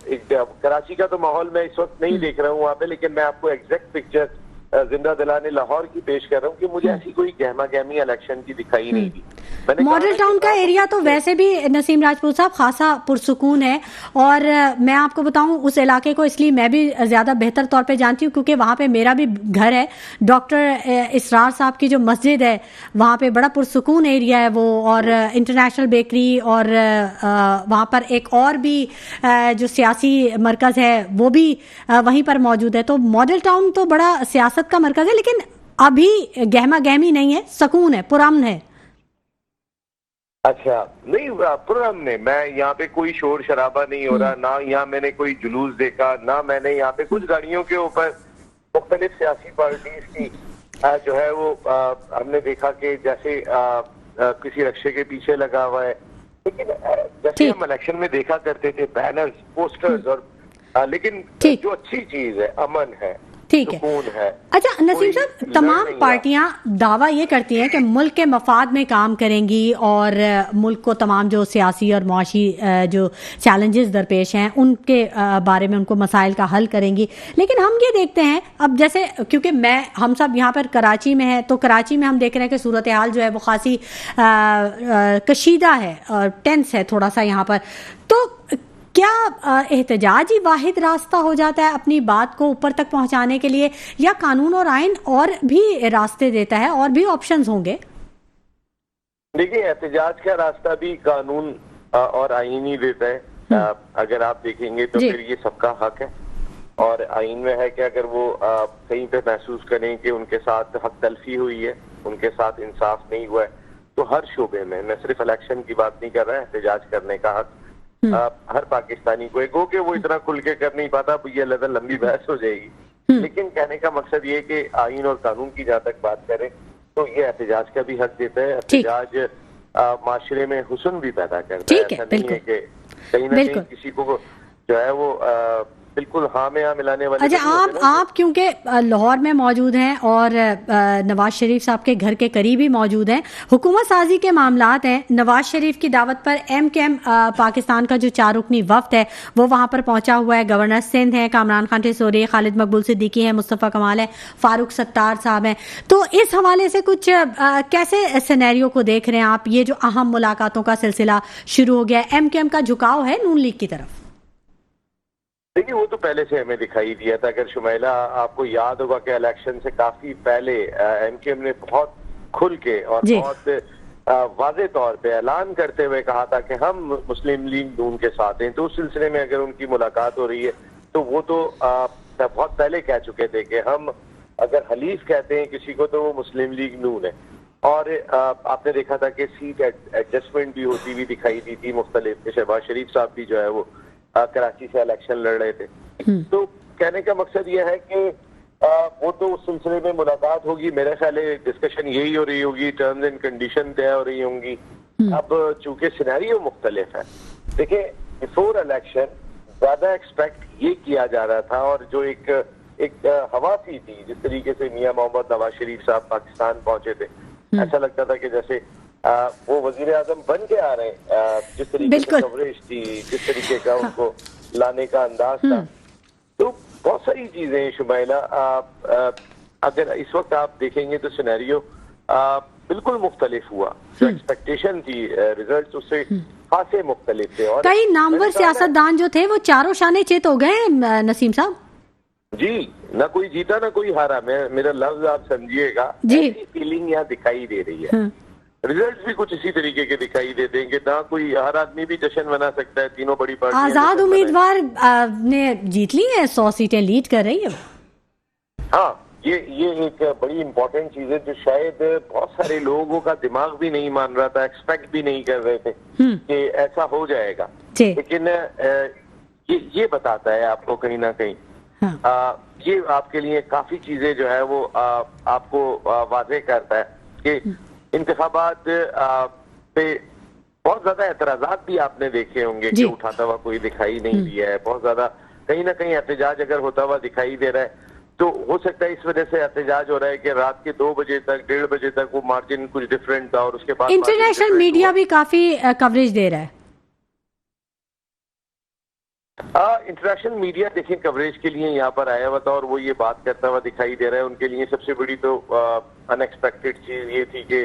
Speaker 3: एक कराची का तो माहौल मैं इस वक्त नहीं देख रहा हूँ वहाँ पे, लेकिन मैं आपको एग्जैक्ट पिक्चर जिंदा दिलाने लाहौर की पेश कर रहा हूँ कि मुझे ऐसी कोई गहमा गहमी इलेक्शन की दिखाई नहीं दी।
Speaker 1: मॉडल टाउन का एरिया तो वैसे भी नसीम राजपूत साहब खासा पुरसुकून है, और मैं आपको बताऊं उस इलाके को इसलिए मैं भी ज़्यादा बेहतर तौर पे जानती हूँ क्योंकि वहाँ पे मेरा भी घर है। डॉक्टर इसरार साहब की जो मस्जिद है वहाँ पे बड़ा पुरसुकून एरिया है वो, और इंटरनेशनल बेकरी, और वहाँ पर एक और भी जो सियासी मरकज़ है वो भी वहीं पर मौजूद है। तो मॉडल टाउन तो बड़ा सियासत का मरकज़ है, लेकिन अभी गहमा गहमी नहीं है, सुकून है, पुरअमन है।
Speaker 3: अच्छा, नहीं पुरअमन नहीं, मैं यहाँ पे कोई शोर शराबा नहीं हो रहा, ना यहाँ मैंने कोई जुलूस देखा, ना मैंने यहाँ पे कुछ गाड़ियों के ऊपर मुख्तलिफ सियासी पार्टीज की जो है वो हमने देखा कि जैसे किसी रक्शे के पीछे लगा हुआ है। लेकिन जैसे हम इलेक्शन में देखा करते थे बैनर्स, पोस्टर्स, और लेकिन जो अच्छी चीज है अमन है,
Speaker 1: ठीक है। अच्छा नसीम साहब, तमाम पार्टियां दावा ये करती हैं कि मुल्क के मफाद में काम करेंगी और मुल्क को तमाम जो सियासी और मुआशी जो चैलेंजेस दरपेश हैं उनके बारे में, उनको मसाइल का हल करेंगी। लेकिन हम ये देखते हैं अब, जैसे क्योंकि हम सब यहाँ पर कराची में हैं, तो कराची में हम देख रहे हैं कि सूरत हाल जो है वो खासी कशीदा है और टेंस है थोड़ा सा यहाँ पर। तो क्या एहतजाज ही वाहिद रास्ता हो जाता है अपनी बात को ऊपर तक पहुंचाने के लिए, या कानून और आइन और भी रास्ते देता है, और भी ऑप्शंस होंगे?
Speaker 3: देखिए, एहतजाज का रास्ता भी कानून और आइन ही देता है। अगर आप देखेंगे तो फिर ये सबका हक है, और आइन में है कि अगर वो कहीं पे महसूस करें कि उनके साथ हक तलफी हुई है, उनके साथ इंसाफ नहीं हुआ है, तो हर शोबे में, मैं सिर्फ इलेक्शन की बात नहीं कर रहा, एहतजाज करने का हक हर पाकिस्तानी को एक हो कि वो इतना खुल के कर नहीं पाता, ये लंबी बहस हो जाएगी। लेकिन कहने का मकसद ये कि आइन और कानून की जहाँ तक बात करें तो ये एहतजाज का भी हक देता है। एहतजाज माशरे में हुस्न भी पैदा करता है। ऐसा नहीं है कि कहीं ना कहीं किसी को जो है वो बिल्कुल हाँ में हाँ मिलाने वाले
Speaker 1: अच्छा,
Speaker 3: तो नहीं होते ना।
Speaker 1: आप क्योंकि लाहौर में मौजूद हैं और नवाज शरीफ साहब के घर के करीब ही मौजूद हैं, हुकूमत साजी के मामलात हैं, नवाज शरीफ की दावत पर MKM पाकिस्तान का जो 4 रुकनी वफ्द है वो वहां पर पहुंचा हुआ है। गवर्नर सिंध है, कामरान खान टिसोरी, खालिद मकबूल सिद्दीकी है, मुस्तफ़ा कमाल है, फारूक सत्तार साहब हैं। तो इस हवाले से कुछ कैसे सिनेरियो को देख रहे हैं आप? ये जो अहम मुलाकातों का सिलसिला शुरू हो गया है, MKM का झुकाव है नून लीग की तरफ?
Speaker 3: देखिए वो तो पहले से हमें दिखाई दिया था। अगर शुमैला आपको याद होगा कि इलेक्शन से काफी पहले MKM ने बहुत खुल के और बहुत वाज़े तौर पे ऐलान करते हुए कहा था कि हम मुस्लिम लीग नून के साथ हैं। तो उस सिलसिले में अगर उनकी मुलाकात हो रही है तो वो तो बहुत पहले कह चुके थे कि हम अगर हलीफ कहते हैं किसी को तो वो मुस्लिम लीग नून है। और आपने देखा था कि सीट एडजस्टमेंट भी होती हुई दिखाई दी थी मुख्तलिफ। शहबाज शरीफ साहब भी जो है वो कराची से इलेक्शन लड़ रहे थे। तो कहने का मकसद यह है कि वो तो उस सिलसिले में मुलाकात होगी। मेरा ख्याल है डिस्कशन यही हो रही होगी, टर्म्स एंड कंडीशन तय हो रही होंगी। अब चूंकि सिनेरियो मुख्तलिफ है, देखिए बिफोर इलेक्शन ज्यादा एक्सपेक्ट ये किया जा रहा था और जो एक हवा सी थी जिस तरीके से मियां मोहम्मद नवाज शरीफ साहब पाकिस्तान पहुंचे थे, ऐसा लगता था कि जैसे वो वजीर आजम बन के आ रहे हैं। जिस तरीके से कवरेज थी, जिस तरीके का उनको लाने का अंदाज था, तो बहुत सारी चीजें शुमैला अगर इस वक्त आप देखेंगे तो सिनेरियो बिल्कुल मुख्तलिफ हुआ। जो एक्सपेक्टेशन थी रिजल्ट उससे खासे मुख्तलिफ थे। और
Speaker 1: कई नामवर सियासतदान जो थे वो चारों शाने चित हो गए नसीम साहब।
Speaker 3: जी, ना कोई जीता ना कोई हारा। मेरा लफ्ज आप समझिएगा, ऐसी फीलिंग यहाँ दिखाई दे रही है। रिजल्ट भी कुछ इसी तरीके के दिखाई देते हैं कि ना कोई हर आदमी भी जश्न मना सकता है। तीनों बड़ी पार्टियां
Speaker 1: आजाद उम्मीदवार ने जीत ली है, 100 सीटें लीड कर रही है।
Speaker 3: हाँ, ये एक बड़ी इंपॉर्टेंट चीज है जो शायद बहुत सारे लोगों का दिमाग भी नहीं मान रहा था, एक्सपेक्ट भी नहीं कर रहे थे कि ऐसा हो जाएगा। लेकिन ये बताता है आपको कहीं ना कहीं, ये आपके लिए काफी चीजें जो है वो आपको वाज़ेह करता है कि इंतखाबात पे बहुत ज्यादा एतराजात भी आपने देखे होंगे कि उठाता हुआ कोई दिखाई नहीं दिया है। बहुत ज्यादा कहीं ना कहीं एहतजाज अगर होता हुआ दिखाई दे रहा है तो हो सकता है इस वजह से एहतजाज हो रहा है कि रात के 2 बजे तक 1:30 बजे तक वो मार्जिन कुछ डिफरेंट था और उसके बाद
Speaker 1: इंटरनेशनल मीडिया भी काफी कवरेज दे रहा है।
Speaker 3: इंटरनेशनल मीडिया देखिए कवरेज के लिए यहाँ पर आया हुआ था और वो ये बात करता हुआ दिखाई दे रहा है। उनके लिए सबसे बड़ी तो अनएक्सपेक्टेड चीज ये थी कि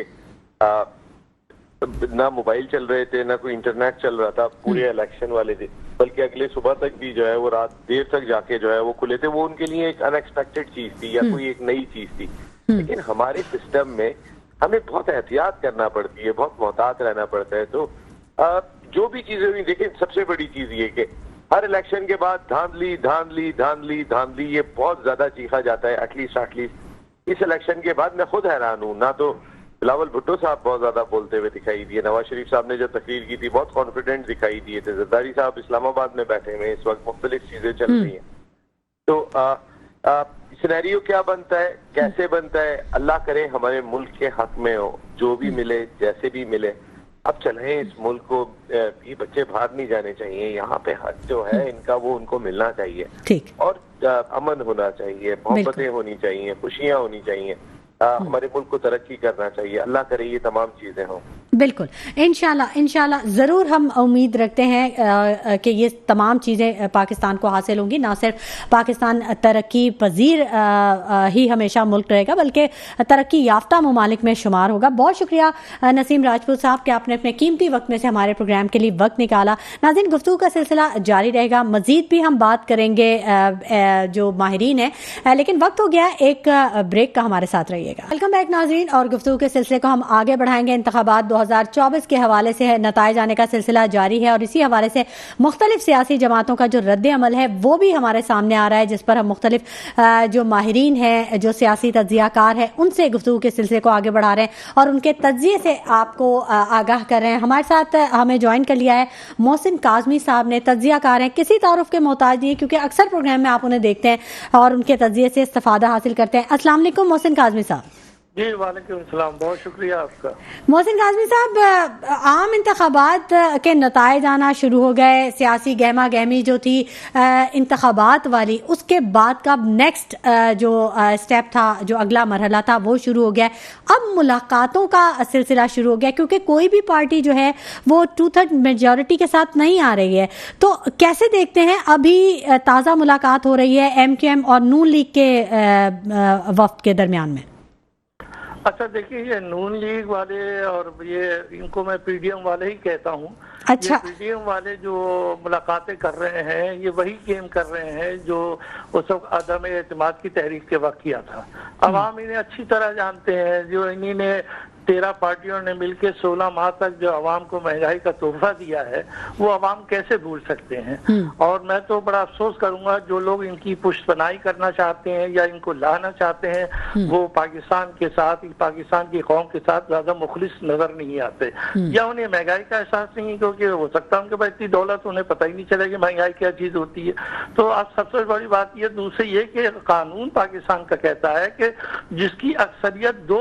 Speaker 3: ना मोबाइल चल रहे थे, ना कोई इंटरनेट चल रहा था पूरे इलेक्शन वाले दिन, बल्कि अगले सुबह तक भी जो है वो रात देर तक जाके जो है वो खुले थे। वो उनके लिए एक अनएक्सपेक्टेड चीज थी या कोई एक नई चीज थी। लेकिन हमारे सिस्टम में हमें बहुत एहतियात करना पड़ती है, बहुत मोहतात रहना पड़ता है। तो जो भी चीजें हुई, देखिए सबसे बड़ी चीज ये कि हर इलेक्शन के बाद धांधली धांधली धांधली धांधली ये बहुत ज्यादा चीखा जाता है। एटलीस्ट इस इलेक्शन के बाद मैं खुद हैरान हूँ, ना तो बिलावल भुट्टो साहब बहुत ज्यादा बोलते हुए दिखाई दिए, नवाज शरीफ साहब ने जो तकरीर की थी बहुत कॉन्फिडेंट दिखाई दिए थे, जरदारी साहब इस्लामाबाद में बैठे हुए इस वक्त, मुख्तलिफ चीजें चल रही हैं। तो सिनेरियो क्या बनता है, कैसे बनता है, अल्लाह करे हमारे मुल्क के हक में हो, जो भी मिले जैसे भी मिले। अब चले इस मुल्क को, ये बच्चे बाहर नहीं जाने चाहिए, यहाँ पे हक जो है इनका वो उनको मिलना चाहिए, ठीक, और अमन होना चाहिए, मोहब्बतें होनी चाहिए, खुशियां होनी चाहिए, हमारे मुल्क को तरक्की करना चाहिए। अल्लाह करे ये तमाम चीजें हों।
Speaker 1: बिल्कुल, इंशाल्लाह ज़रूर हम उम्मीद रखते हैं कि ये तमाम चीज़ें पाकिस्तान को हासिल होंगी। ना सिर्फ पाकिस्तान तरक्की पजीर ही हमेशा मुल्क रहेगा बल्कि तरक्की याफ्ता ममालिक में शुमार होगा। बहुत शुक्रिया नसीम राजपूत साहब कि आपने अपने कीमती वक्त में से हमारे प्रोग्राम के लिए वक्त निकाला। नाज़रीन, गुफ्तगू का सिलसिला जारी रहेगा, मज़ीद भी हम बात करेंगे जो माहिरीन है, लेकिन वक्त हो गया एक ब्रेक का। हमारे साथ रहिएगा। वेलकम बैक नाज़रीन, और गुफ्तगू के सिलसिले को हम आगे बढ़ाएंगे। इंतखाबात 2024 के हवाले से नताइज आने का सिलसिला जारी है और इसी हवाले से मुख्तलिफ सियासी जमातों का जो रद्द अमल है वो भी हमारे सामने आ रहा है, जिस पर हम मुख्तलिफ जो माहिरीन हैं, जो सियासी तज्जियाकार हैं, उनसे गुफ्तगू के सिलसिले को आगे बढ़ा रहे हैं और उनके तज्जिए से आपको आगाह कर रहे हैं। हमारे साथ हमें ज्वाइन कर लिया है मोहसिन काज़मी साहब ने, तज्जियाकार हैं, किसी तारुफ के मोहताज नहीं, क्योंकि अक्सर प्रोग्राम में आप उन्हें देखते हैं और उनके तज्जिए से इस्तिफादा हासिल करते हैं। अस्सलाम वालेकुम मोहसिन काज़मी साहब।
Speaker 4: जी वालेकुम सलाम, बहुत शुक्रिया आपका।
Speaker 1: मोहसिन काज़मी साहब, आम इंतखाबात के नताइज आना शुरू हो गए, सियासी गहमा गहमी जो थी इंतखाबात वाली, उसके बाद का नेक्स्ट जो स्टेप था, जो अगला मरहला था, वो शुरू हो गया। अब मुलाकातों का सिलसिला शुरू हो गया, क्योंकि कोई भी पार्टी जो है वो 2/3 मेजॉरिटी के साथ नहीं आ रही है। तो कैसे देखते हैं, अभी ताज़ा मुलाकात हो रही है MQM और नून लीग के वफ्द के दरमियान में।
Speaker 4: अच्छा देखिए, ये नून लीग वाले और ये इनको मैं PDM वाले ही कहता हूँ।
Speaker 1: अच्छा।
Speaker 4: ये PDM वाले जो मुलाकातें कर रहे हैं, ये वही गेम कर रहे हैं जो उस वक्त अदम एतमाद की तहरीक के वक्त किया था। अवाम इन्हें अच्छी तरह जानते हैं। जो इन्हीं ने 13 पार्टियों ने मिलकर 16 माह तक जो अवाम को महंगाई का तोहफा दिया है, वो अवाम कैसे भूल सकते हैं। और मैं तो बड़ा अफसोस करूंगा जो लोग इनकी पुष्टपनाही करना चाहते हैं या इनको लाना चाहते हैं, वो पाकिस्तान के साथ, पाकिस्तान की कौम के साथ ज्यादा मुखलिस नजर नहीं आते, या उन्हें महंगाई का एहसास नहीं, क्योंकि हो सकता है उनके पास इतनी दौलत उन्हें पता ही नहीं चला कि महंगाई क्या चीज होती है। तो अब सबसे बड़ी बात ये, दूसरी ये कि कानून पाकिस्तान का कहता है कि जिसकी अक्सरियत 2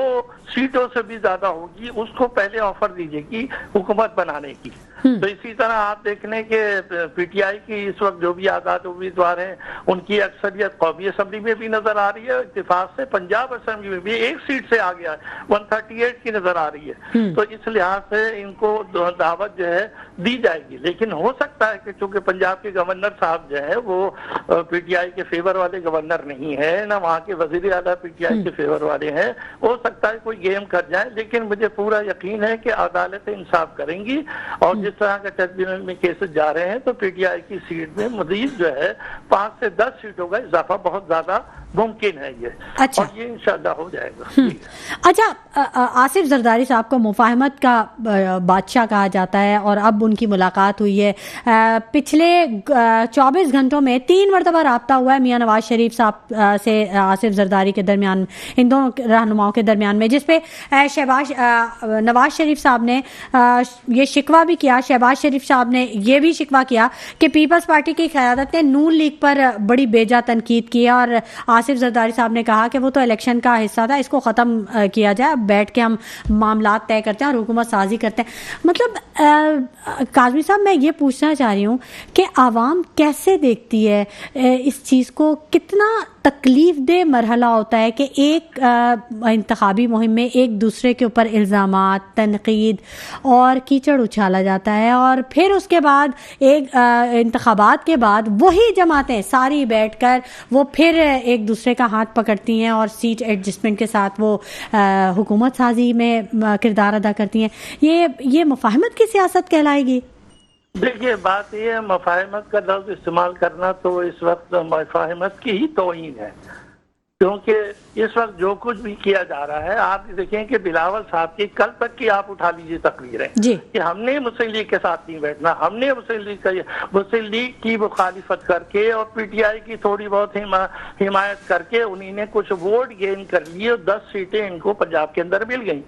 Speaker 4: सीटों से भी ज्यादा होगी उसको पहले ऑफर दीजिएगी हुकूमत बनाने की। तो इसी तरह आप देखने के PTI की इस वक्त जो भी आजाद उम्मीदवार हैं, उनकी अक्सरियत कौमी असम्बली में भी नजर आ रही है, इत्तेफाक से पंजाब असम्बली में भी 1 सीट से आ गया है, 138 की नजर आ रही है। तो इस लिहाज से इनको दावत जो है दी जाएगी। लेकिन हो सकता है कि चूंकि पंजाब के गवर्नर साहब जो है वो PTI के फेवर वाले गवर्नर नहीं है, ना वहाँ के वजीर आला PTI के फेवर वाले हैं, हो सकता है कोई गेम कर जाए। लेकिन मुझे पूरा यकीन है कि अदालत इंसाफ करेंगी, और जिस तरह के ट्रिब्यूनल में केसेस जा रहे हैं तो PTI की सीट में मजीद जो है 5 से 10 सीटों का इजाफा बहुत ज्यादा मुमकिन है ये।
Speaker 1: अच्छा।
Speaker 4: और ये इंशाल्लाह हो जाएगा।
Speaker 1: अच्छा, आसिफ जरदारी साहब को मुफाहमत का बादशाह कहा जाता है, और अब उनकी मुलाकात हुई है। पिछले 24 घंटों में 3 मरतबा राब्ता हुआ है मियां नवाज शरीफ साहब से आसिफ जरदारी के दरमियान, इन दोनों रहनुमाओं के दरमियान में, जिसपे नवाज शरीफ साहब ने ये शिकवा भी किया, शहबाज शरीफ साहब ने ये भी शिकवा किया कि पीपल्स पार्टी की क़यादत ने नून लीग पर बड़ी बेजा तनकीद की, और आसिफ जरदारी साहब ने कहा कि वो तो इलेक्शन का हिस्सा था, इसको ख़त्म किया जाए, अब बैठ के हम मामलात तय करते हैं और हुकूमत साजी करते हैं। मतलब काज़मी साहब, मैं ये पूछना चाह रही हूँ कि आवाम कैसे देखती है इस चीज़ को, कितना तकलीफ दे मरहला होता है कि एक इंतखाबी मुहिम में एक दूसरे के ऊपर इल्ज़ामात, तनकीद और कीचड़ उछाला जाता है, और फिर उसके बाद एक इंतखाबात के बाद वही जमातें सारी बैठकर वो फिर एक दूसरे का हाथ पकड़ती हैं और सीट एडजस्टमेंट के साथ वो हुकूमत साजी में किरदार अदा करती हैं। ये मुफाहमत की सियासत कहलाएगी?
Speaker 4: देखिए, बात यह है, मुफाहमत का लफ्ज इस्तेमाल करना तो इस वक्त मुफाहमत की ही तौहीन है, क्योंकि इस वक्त जो कुछ भी किया जा रहा है, आप देखें कि बिलावल साहब की कल तक की आप उठा लीजिए तकरीरें कि हमने मुस्लिम लीग के साथ नहीं बैठना, हमने मुस्लिम लीग की मुखालिफत करके और PTI की थोड़ी बहुत हिमायत करके उन्हीं ने कुछ वोट गेन कर लिए, 10 सीटें इनको पंजाब के अंदर मिल गई।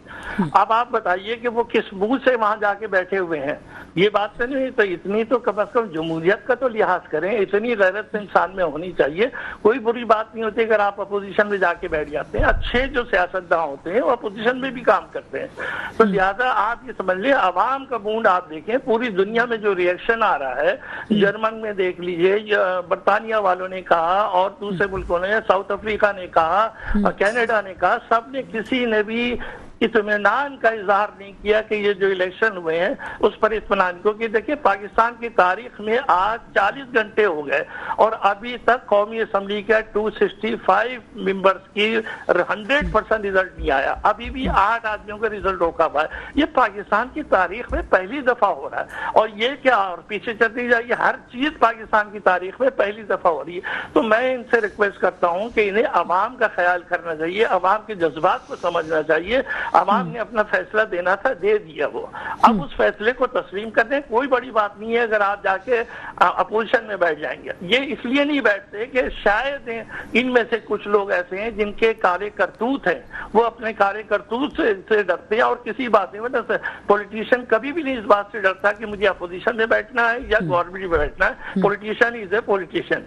Speaker 4: अब आप बताइए कि वो किस मुंह से वहां जाके बैठे हुए हैं? ये बात तो नहीं, तो इतनी तो कम से कम जमहूरियत का तो लिहाज करें, इतनी गैरत इंसान में होनी चाहिए। कोई बुरी बात नहीं होती अगर आप अपोजिशन में जाके बैठ जाते हैं। अच्छे जो सियासतदान होते हैं वो अपोजिशन में भी काम करते हैं। तो लिहाजा आप ये समझ लें, अवाम का मूड आप देखें, पूरी दुनिया में जो रिएक्शन आ रहा है, जर्मन में देख लीजिए, बरतानिया वालों ने कहा और दूसरे मुल्कों ने, साउथ अफ्रीका ने कहा, कनाडा ने कहा, सब ने, किसी ने भी इत्मीनान का इजहार नहीं किया कि ये जो इलेक्शन हुए हैं उस पर इत्मीनान, क्योंकि देखिए पाकिस्तान की तारीख में आज 40 घंटे हो गए और अभी तक कौमी असम्बली का 265 मेंबर्स की 100% रिजल्ट नहीं आया। अभी भी 8 आदमियों का रिजल्ट रोका हुआ है। ये पाकिस्तान की तारीख में पहली दफा हो रहा है, और ये क्या, और पीछे चलती जाइए, हर चीज पाकिस्तान की तारीख में पहली दफा हो रही है। तो मैं इनसे रिक्वेस्ट करता हूँ कि इन्हें अवाम का ख्याल करना चाहिए, अवाम के जज्बात को समझना चाहिए। अवाम ने अपना फैसला देना था, दे दिया वो, अब उस फैसले को तस्लीम कर दें। कोई बड़ी बात नहीं है अगर आप जाके अपोजिशन में बैठ जाएंगे। ये इसलिए नहीं बैठते कि शायद इनमें से कुछ लोग ऐसे हैं जिनके काले करतूत हैं, वो अपने काले करतूत से डरते हैं और किसी बात नहीं। मतलब पॉलिटिशियन कभी भी नहीं इस बात से डरता कि मुझे अपोजिशन में बैठना है या गवर्नमेंट में बैठना है। Politician is a politician.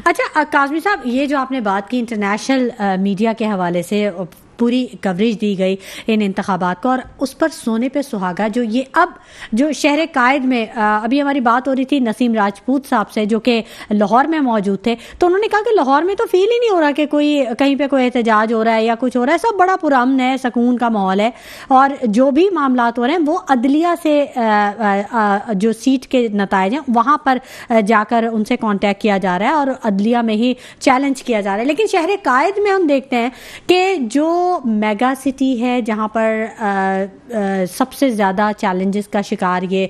Speaker 1: अच्छा काज़मी साहब, ये जो आपने बात की इंटरनेशनल मीडिया के हवाले से, पूरी कवरेज दी गई इन इंतखाबात को, और उस पर सोने पे सुहागा जो ये अब जो शहर कायद में अभी हमारी बात हो रही थी नसीम राजपूत साहब से जो कि लाहौर में मौजूद थे, तो उन्होंने कहा कि लाहौर में तो फील ही नहीं हो रहा कि कोई कहीं पे कोई एहतजाज हो रहा है या कुछ हो रहा है, सब बड़ा पुरअमन है, सुकून का माहौल है, और जो भी मामलात हो रहे हैं वो अदलिया से जो सीट के नताइज हैं वहाँ पर जाकर उनसे कांटेक्ट किया जा रहा है और अदलिया में ही चैलेंज किया जा रहा है। लेकिन शहर कायद में हम देखते हैं कि जो मेगा सिटी है जहाँ पर सबसे ज़्यादा चैलेंजेस का शिकार ये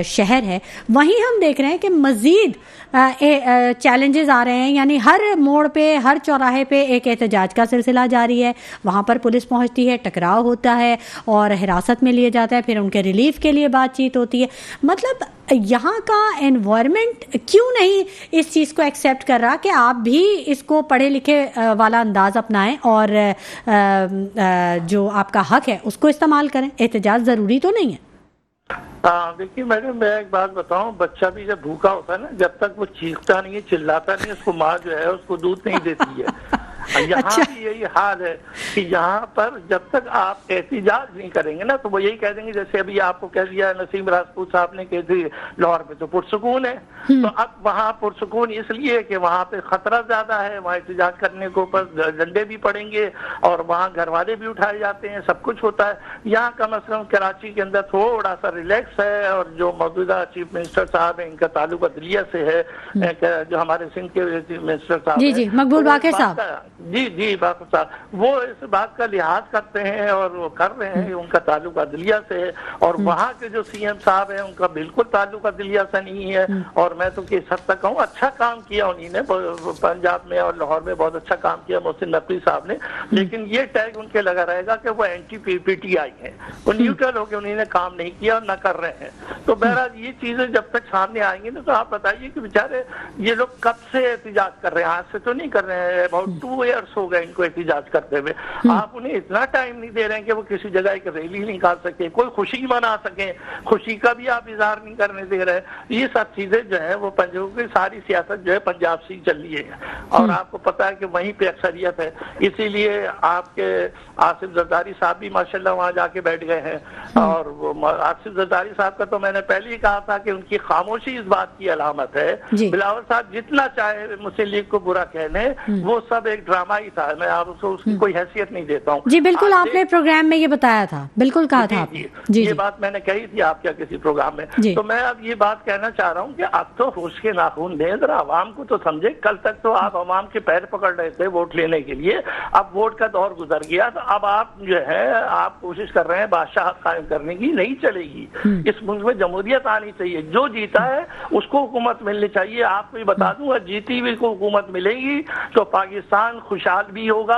Speaker 1: शहर है, वहीं हम देख रहे हैं कि मज़ीद चैलेंजेस आ रहे हैं, यानी हर मोड़ पे हर चौराहे पे एक एहतजाज का सिलसिला जारी है, वहाँ पर पुलिस पहुँचती है, टकराव होता है और हिरासत में लिए जाता है, फिर उनके रिलीफ के लिए बातचीत होती है। मतलब यहाँ का एनवायरनमेंट क्यों नहीं इस चीज़ को एक्सेप्ट कर रहा कि आप भी इसको पढ़े लिखे वाला अंदाज अपनाएं और जो आपका हक है उसको इस्तेमाल करें, एहतजाज ज़रूरी तो नहीं है।
Speaker 4: हाँ देखिए मैडम, मैं एक बात बताऊं, बच्चा भी जब भूखा होता है ना, जब तक वो चीखता नहीं है, चिल्लाता नहीं है, उसको माँ जो है उसको दूध नहीं देती है। यहाँ
Speaker 1: अच्छा।
Speaker 4: भी यही हाल है कि यहाँ पर जब तक आप एहतिजाज नहीं करेंगे ना तो वो यही कह देंगे, जैसे अभी आपको कह दिया नसीम राजपूत साहब ने कह दी लाहौर में तो पुरसुकून है, तो अब वहाँ पुरसुकून इसलिए कि वहाँ पे खतरा ज्यादा है, वहाँ एहतिजाज करने के ऊपर डंडे भी पड़ेंगे और वहाँ घर वाले भी उठाए जाते हैं, सब कुछ होता है। यहाँ कम अज कम कराची के अंदर थोड़ा सा रिलैक्स है, और जो मौजूदा चीफ मिनिस्टर साहब है इनका ताल्लुक अदलिया से है, जो हमारे सिंध के चीफ मिनिस्टर साहब
Speaker 1: जी मकबूल बाक़िर साहब,
Speaker 4: जी बाक़िर साहब, वो इस बात का लिहाज करते हैं और वो कर रहे हैं, उनका ताल्लुक अदलिया से है, और वहाँ के जो सीएम साहब हैं उनका बिल्कुल ताल्लुक अदलिया से नहीं है। और मैं तो किस हद तक कहूँ, अच्छा काम किया उन्होंने पंजाब में और लाहौर में, बहुत अच्छा काम किया मोहसिन नकवी साहब ने, लेकिन ये टैग उनके लगा रहेगा कि वो एंटी पीटीआई है, वो न्यूट्रल होकर उन्होंने काम नहीं किया और न कर रहे हैं। तो बहरहाल ये चीजें जब तक सामने आएंगी ना तो आप बताइए कि बेचारे ये लोग कब से एहतिजाज कर रहे हैं, आज से तो नहीं कर रहे हैं, अबाउट 2 years हो गए इनको एहतिजाज करते हुए। आप उन्हें इतना टाइम नहीं दे रहे हैं कि वो किसी जगह एक रैली निकाल सके, कोई खुशी मना सके, खुशी का भी आप इजहार नहीं करने दे रहे। ये सब चीजें जो है वो पंजाब की सारी सियासत जो है पंजाब से ही चल रही है, और आपको पता है कि वहीं पे अक्सरियत है, इसीलिए आपके आसिफ जरदारी साहब भी माशाल्लाह वहां जाके बैठ गए हैं। और वो आसिफ जरदारी साहब का तो मैंने पहले ही कहा था कि उनकी खामोशी इस बात की अलामत है। बिलावल साहब जितना चाहे मुस्लिम लीग को बुरा कहने, वो सब एक ड्रामा ही था, मैं आप उसको उसकी कोई हैसियत नहीं देता हूँ।
Speaker 1: जी बिल्कुल, आपने प्रोग्राम में ये बताया था, बिल्कुल कहा था आपने। जी
Speaker 4: ये बात मैंने कही थी आप क्या किसी प्रोग्राम में, तो मैं अब ये बात कहना चाह रहा हूँ कि अब तो होश के नाखून दें, जरा आवाम को तो समझे। कल तक तो आप आवाम के पैर पकड़ रहे थे वोट लेने के लिए, अब वोट का दौर गुजर गया, तो अब आप जो है आप कोशिश कर रहे हैं बादशाह कायम करने की, नहीं चलेगी। इस मुल्क में जमहूरियत आनी चाहिए, जो जीता है उसको हुकूमत मिलनी चाहिए। आपको ये बता दूं, जीती हुई को हुकूमत मिलेगी तो पाकिस्तान खुशहाल भी होगा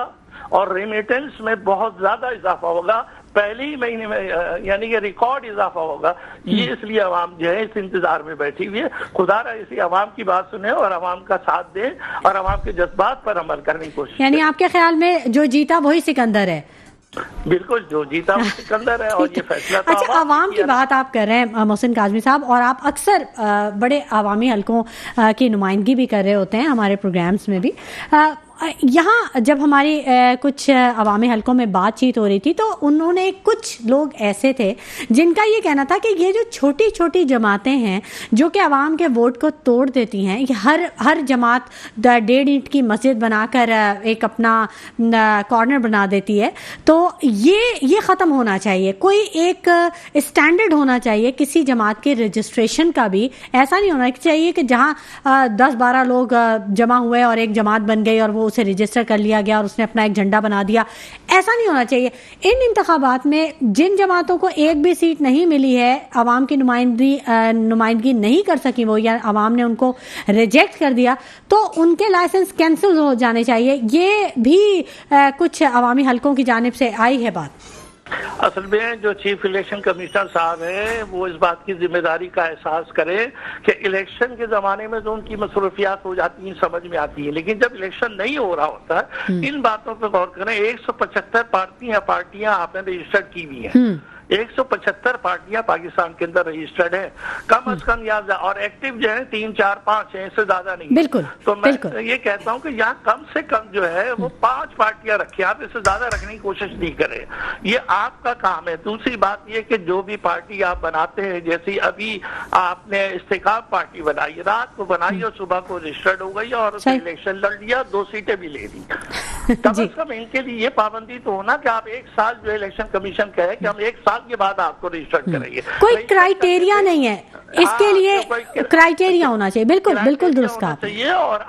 Speaker 4: और रेमिटेंस में बहुत ज्यादा इजाफा होगा, पहले ही महीने में यानी कि रिकॉर्ड इजाफा होगा। ये इसलिए अवाम जो है इस इंतजार में बैठी हुई है। खुदारा इसी अवाम की बात सुने और अवाम का साथ दे और अवाम के जज्बात पर अमल करने की कोशिश।
Speaker 1: यानी आपके ख्याल में जो जीता वही सिकंदर है?
Speaker 4: बिल्कुल, जो जीता वो सिकंदर है, और ये फैसला तो
Speaker 1: अच्छा, आवाम की बात आप कर रहे हैं मोहसिन काज़मी साहब, और आप अक्सर बड़े अवामी हलकों की नुमाइंदगी भी कर रहे होते हैं हमारे प्रोग्राम्स में भी। यहाँ जब हमारी कुछ अवामी हलकों में बातचीत हो रही थी तो उन्होंने कुछ लोग ऐसे थे जिनका ये कहना था कि ये जो छोटी छोटी जमातें हैं जो कि अवाम के वोट को तोड़ देती हैं, ये हर जमात 1.5 ईंट की मस्जिद बनाकर एक अपना कॉर्नर बना देती है, तो ये ख़त्म होना चाहिए। कोई एक स्टैंडर्ड होना चाहिए किसी जमात के रजिस्ट्रेशन का भी। ऐसा नहीं होना चाहिए कि जहाँ 10-12 लोग जमा हुए और एक जमात बन गई और वो उसे रजिस्टर कर लिया गया और उसने अपना एक झंडा बना दिया। ऐसा नहीं होना चाहिए। इन इंतखाबात में जिन जमातों को एक भी सीट नहीं मिली है, अवाम की नुमाइंदगी नहीं कर सकी वो, या अवाम ने उनको रिजेक्ट कर दिया, तो उनके लाइसेंस कैंसिल हो जाने चाहिए। ये भी कुछ अवामी हलकों की जानिब से आई है बात।
Speaker 4: असल में जो चीफ इलेक्शन कमिश्नर साहब हैं वो इस बात की जिम्मेदारी का एहसास करें कि इलेक्शन के जमाने में जो उनकी मसरूफियात हो जाती हैं समझ में आती है, लेकिन जब इलेक्शन नहीं हो रहा होता है इन बातों पर गौर करें। 175 पार्टियां आपने रजिस्टर्ड की हुई हैं, 175 पार्टियां पाकिस्तान के अंदर रजिस्टर्ड हैं, कम से कम या और एक्टिव जो है 3, 4, 5 है, इससे ज्यादा नहीं।
Speaker 1: बिल्कुल,
Speaker 4: तो मैं
Speaker 1: बिल्कुल।
Speaker 4: ये कहता हूं कि यहाँ कम से कम जो है वो 5 पार्टियां रखें, आप इससे ज्यादा रखने की कोशिश नहीं करें, ये आपका काम है। दूसरी बात ये कि जो भी पार्टी आप बनाते हैं, जैसे अभी आपने इस्तेकाम पार्टी बनाई, रात को बनाई और सुबह को रजिस्टर्ड हो गई और इलेक्शन लड़ लिया, 2 सीटें भी ले ली। कम से कम इनके लिए ये पाबंदी तो होना कि आप 1 साल जो इलेक्शन कमीशन कहे कि हम 1 साल के बाद आपको रजिस्टर्ड करेंगे।
Speaker 1: कोई क्राइटेरिया नहीं है इसके लिए, क्राइटेरिया होना चाहिए। बिल्कुल बिल्कुल दुरुस्त कहा
Speaker 4: चाहिए और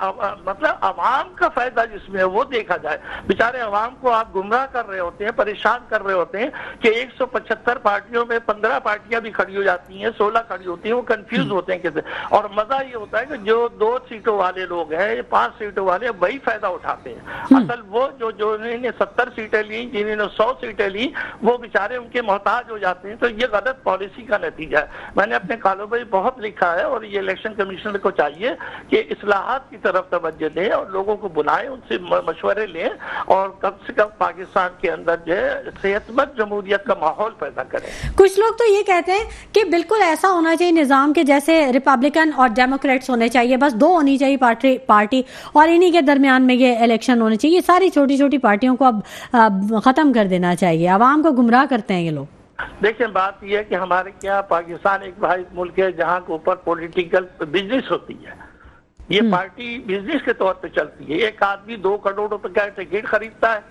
Speaker 4: मतलब अवाम का फायदा जिसमें है वो देखा जाए। बेचारे अवाम को आप गुमराह कर रहे होते हैं, परेशान कर रहे होते हैं कि 175 पार्टियों में 15 पार्टियां भी खड़ी हो जाती हैं, 16 खड़ी होती हैं, वो कंफ्यूज होते हैं कैसे। और मजा ये होता है कि जो 2 सीटों वाले लोग हैं, 5 सीटों वाले, वही फायदा उठाते हैं। असल वो जो इन्होंने 70 सीटें ली, जिन्होंने 100 सीटें ली, वो बेचारे उनके मोहताज हो जाते हैं। तो ये गलत पॉलिसी का नतीजा है। मैंने अपने कालों में बहुत लिखा है और ये इलेक्शन कमीशन को चाहिए कि इस्लाहात की तरफ तवज्जो दें और लोगों को बुलाएं, उनसे मशवरे लें और कम से कम पाकिस्तान के अंदर जो है सेहतमंद जमहूरियत का माहौल पैदा करें।
Speaker 1: कुछ लोग तो ये कहते हैं कि बिल्कुल ऐसा होना चाहिए निजाम के जैसे रिपब्लिकन और डेमोक्रेट्स होने चाहिए, बस 2 होनी चाहिए पार्टी और इन्हीं के दरमियान में ये इलेक्शन होने चाहिए। सारी छोटी छोटी पार्टियों को अब खत्म कर देना चाहिए। आवाम को गुमराह करते हैं ये लोग।
Speaker 4: देखिए, बात यह है कि हमारे क्या पाकिस्तान एक वाहिद मुल्क है जहां के ऊपर पॉलिटिकल बिजनेस होती है। ये पार्टी बिजनेस के तौर पे चलती है। एक आदमी 2 करोड़ रुपए का टिकट खरीदता है,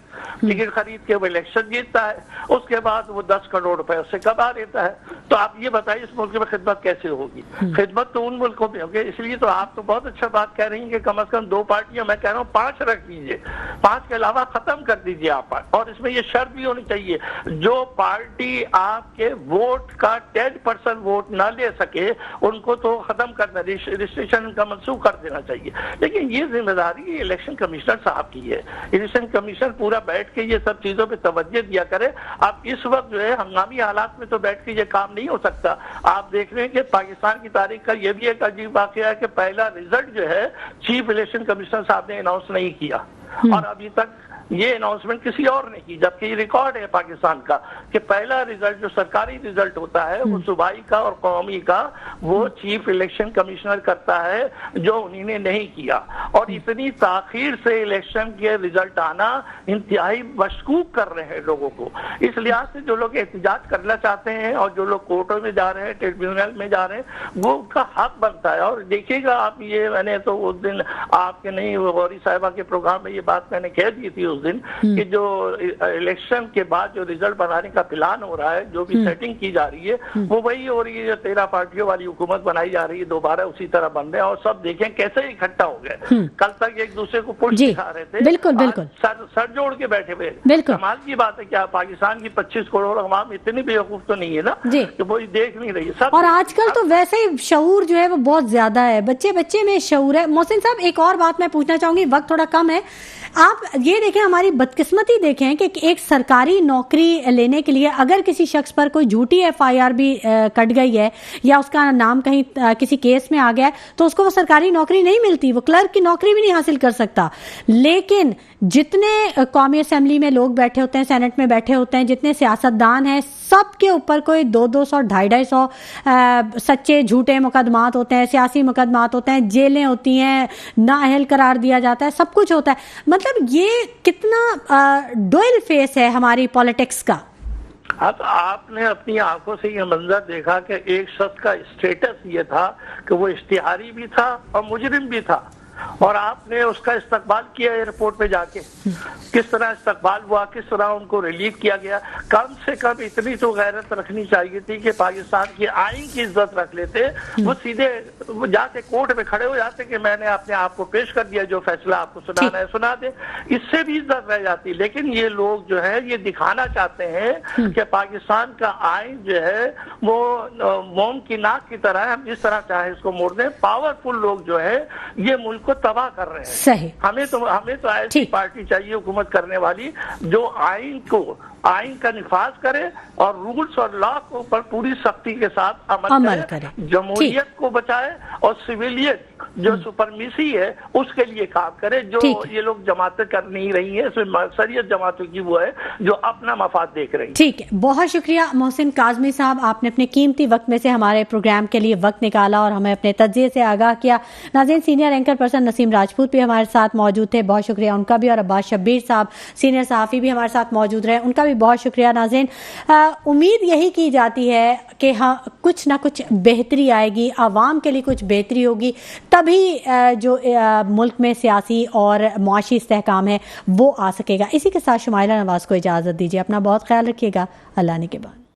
Speaker 4: टिकट खरीद के वो इलेक्शन जीतता है, उसके बाद वो 10 करोड़ रुपए उससे कमा लेता है। तो आप ये बताइए इस मुल्क में खिदमत कैसे होगी? खिदमत तो उन मुल्कों में होगी। इसलिए तो आप तो बहुत अच्छा बात कह रही हैं कि कम से कम 2 पार्टियां, मैं कह रहा हूँ 5 रख दीजिए, 5 के अलावा खत्म कर दीजिए आप। और इसमें ये शर्त भी होनी चाहिए, जो पार्टी आपके वोट का 10% वोट ना ले सके उनको तो खत्म करना, रजिस्ट्रेशन का मंसूख कर देना चाहिए। लेकिन ये जिम्मेदारी इलेक्शन कमिश्नर साहब की है। इलेक्शन कमीशन पूरा बैठ के ये सब चीजों पे तवज्जो दिया करे। अब इस वक्त जो है हंगामी हालात में तो बैठ के ये काम नहीं हो सकता। आप देख रहे हैं कि पाकिस्तान की तारीख का ये भी एक अजीब वाकया है कि पहला रिजल्ट जो है चीफ इलेक्शन कमिश्नर साहब ने अनाउंस नहीं किया और अभी तक ये अनाउंसमेंट किसी और ने की, जबकि ये रिकॉर्ड है पाकिस्तान का कि पहला रिजल्ट जो सरकारी रिजल्ट होता है वो सूबाई का और कौमी का वो चीफ इलेक्शन कमिश्नर करता है, जो उन्होंने नहीं किया। और इतनी ताखीर से इलेक्शन के रिजल्ट आना इंतहाई मशकूक कर रहे हैं लोगों को। इस लिहाज से जो लोग एहतजाज करना चाहते हैं और जो लोग कोर्टों में जा रहे हैं, ट्रिब्यूनल में जा रहे हैं, वो उनका हक बनता है। और देखिएगा आप, ये मैंने तो उस दिन आपके नहीं गौरी साहिबा के प्रोग्राम में ये बात मैंने कह दी थी उस दिन कि जो इलेक्शन के बाद जो रिजल्ट बनाने का प्लान हो रहा है, जो भी सेटिंग की जा रही है, वो वही हो रही है जो 13 पार्टियों वाली हुकूमत बनाई जा रही है, दोबारा उसी तरह बन रहे हैं। और सब देखें कैसे इकट्ठा हो गए। कल तक एक दूसरे को पुश दिखा रहे थे,
Speaker 1: बिल्कुल बिल्कुल
Speaker 4: सर जोड़ के बैठे हुए। कमाल की बात है, क्या पाकिस्तान की 25 करोड़ अवाम इतनी बेवकूफ तो नहीं है ना कि वो देख नहीं रही है।
Speaker 1: और आजकल तो वैसे ही शऊर जो है वो बहुत ज्यादा है, बच्चे में शऊर है। मोहसिन साहब, एक और बात मैं पूछना चाहूंगी, वक्त थोड़ा कम है। आप ये देखें, हमारी बदकिस्मती देखें कि एक सरकारी नौकरी लेने के लिए अगर किसी शख्स पर कोई झूठी FIR भी कट गई है या उसका नाम कहीं किसी केस में आ गया है तो उसको वो सरकारी नौकरी नहीं मिलती, वो क्लर्क की नौकरी भी नहीं हासिल कर सकता। लेकिन जितने कौमी असेंबली में लोग बैठे होते हैं, सेनेट में बैठे होते हैं, जितने सियासतदान हैं, सबके ऊपर कोई 200-200, 250 सच्चे झूठे मुकदमात होते हैं, सियासी मुकदमात होते हैं, जेलें होती हैं, नाअहल करार दिया जाता है, सब कुछ होता है। मतलब ये कितना डुअल फेस है हमारी पॉलिटिक्स का।
Speaker 4: अब आपने अपनी आंखों से ये मंजर देखा कि एक शख्स का स्टेटस ये था कि वो इश्तिहारी भी था और मुजरिम भी था, और आपने उसका इस्तकबाल किया एयरपोर्ट पे जाके। किस तरह इस्तकबाल हुआ, किस तरह उनको रिलीव किया गया। कम से कम इतनी तो गैरत रखनी चाहिए थी कि पाकिस्तान की आइन की इज्जत रख लेते। वो सीधे जाके कोर्ट में खड़े हो जाते कि मैंने अपने आप को पेश कर दिया, जो फैसला आपको सुनाना है सुना दे, इससे भी इज्जत रह जाती। लेकिन ये लोग जो है ये दिखाना चाहते हैं कि पाकिस्तान का आइन जो है वो मोम की नाक की तरह है, हम जिस तरह चाहे इसको मोड़ दें। पावरफुल लोग जो है ये मुल्क को तबाह कर रहे हैं।
Speaker 1: सही।
Speaker 4: हमें तो ऐसी पार्टी चाहिए हुकूमत करने वाली जो आइन का निफाज करे और रूल्स और लॉ को पर पूरी सख्ती के साथ अमल करे, जमहूरियत को बचाए और सिविलियन जो सुपरमिसी है उसके लिए काम करे, जो
Speaker 1: ठीक है।
Speaker 4: ये लोग जमातें कर नहीं रही है, इसमें अक्सरियत जमातों की वो है जो अपना मफाद देख रही है।
Speaker 1: ठीक है, बहुत शुक्रिया मोहसिन काज़मी साहब, आपने अपने कीमती वक्त में से हमारे प्रोग्राम के लिए वक्त निकाला और हमें अपने तज्जिए से आगाह किया। नाज़रीन, senior anchor person Naseem Rajput भी हमारे साथ मौजूद थे, बहुत शुक्रिया उनका भी, और अब्बास शब्बीर साहब सीनियर सहाफ़ी भी हमारे साथ मौजूद रहे, उनका भी बहुत शुक्रिया। नाज़रीन, उम्मीद यही की जाती है कि हाँ, कुछ ना कुछ बेहतरी आएगी, आवाम के लिए कुछ बेहतरी होगी, तभी जो मुल्क में सियासी और मुआशी इस्तेहकाम है वो आ सकेगा। इसी के साथ शुमाइला नवाज़ को इजाज़त दीजिए, अपना बहुत ख्याल रखिएगा, अल्लाह ने के बाद।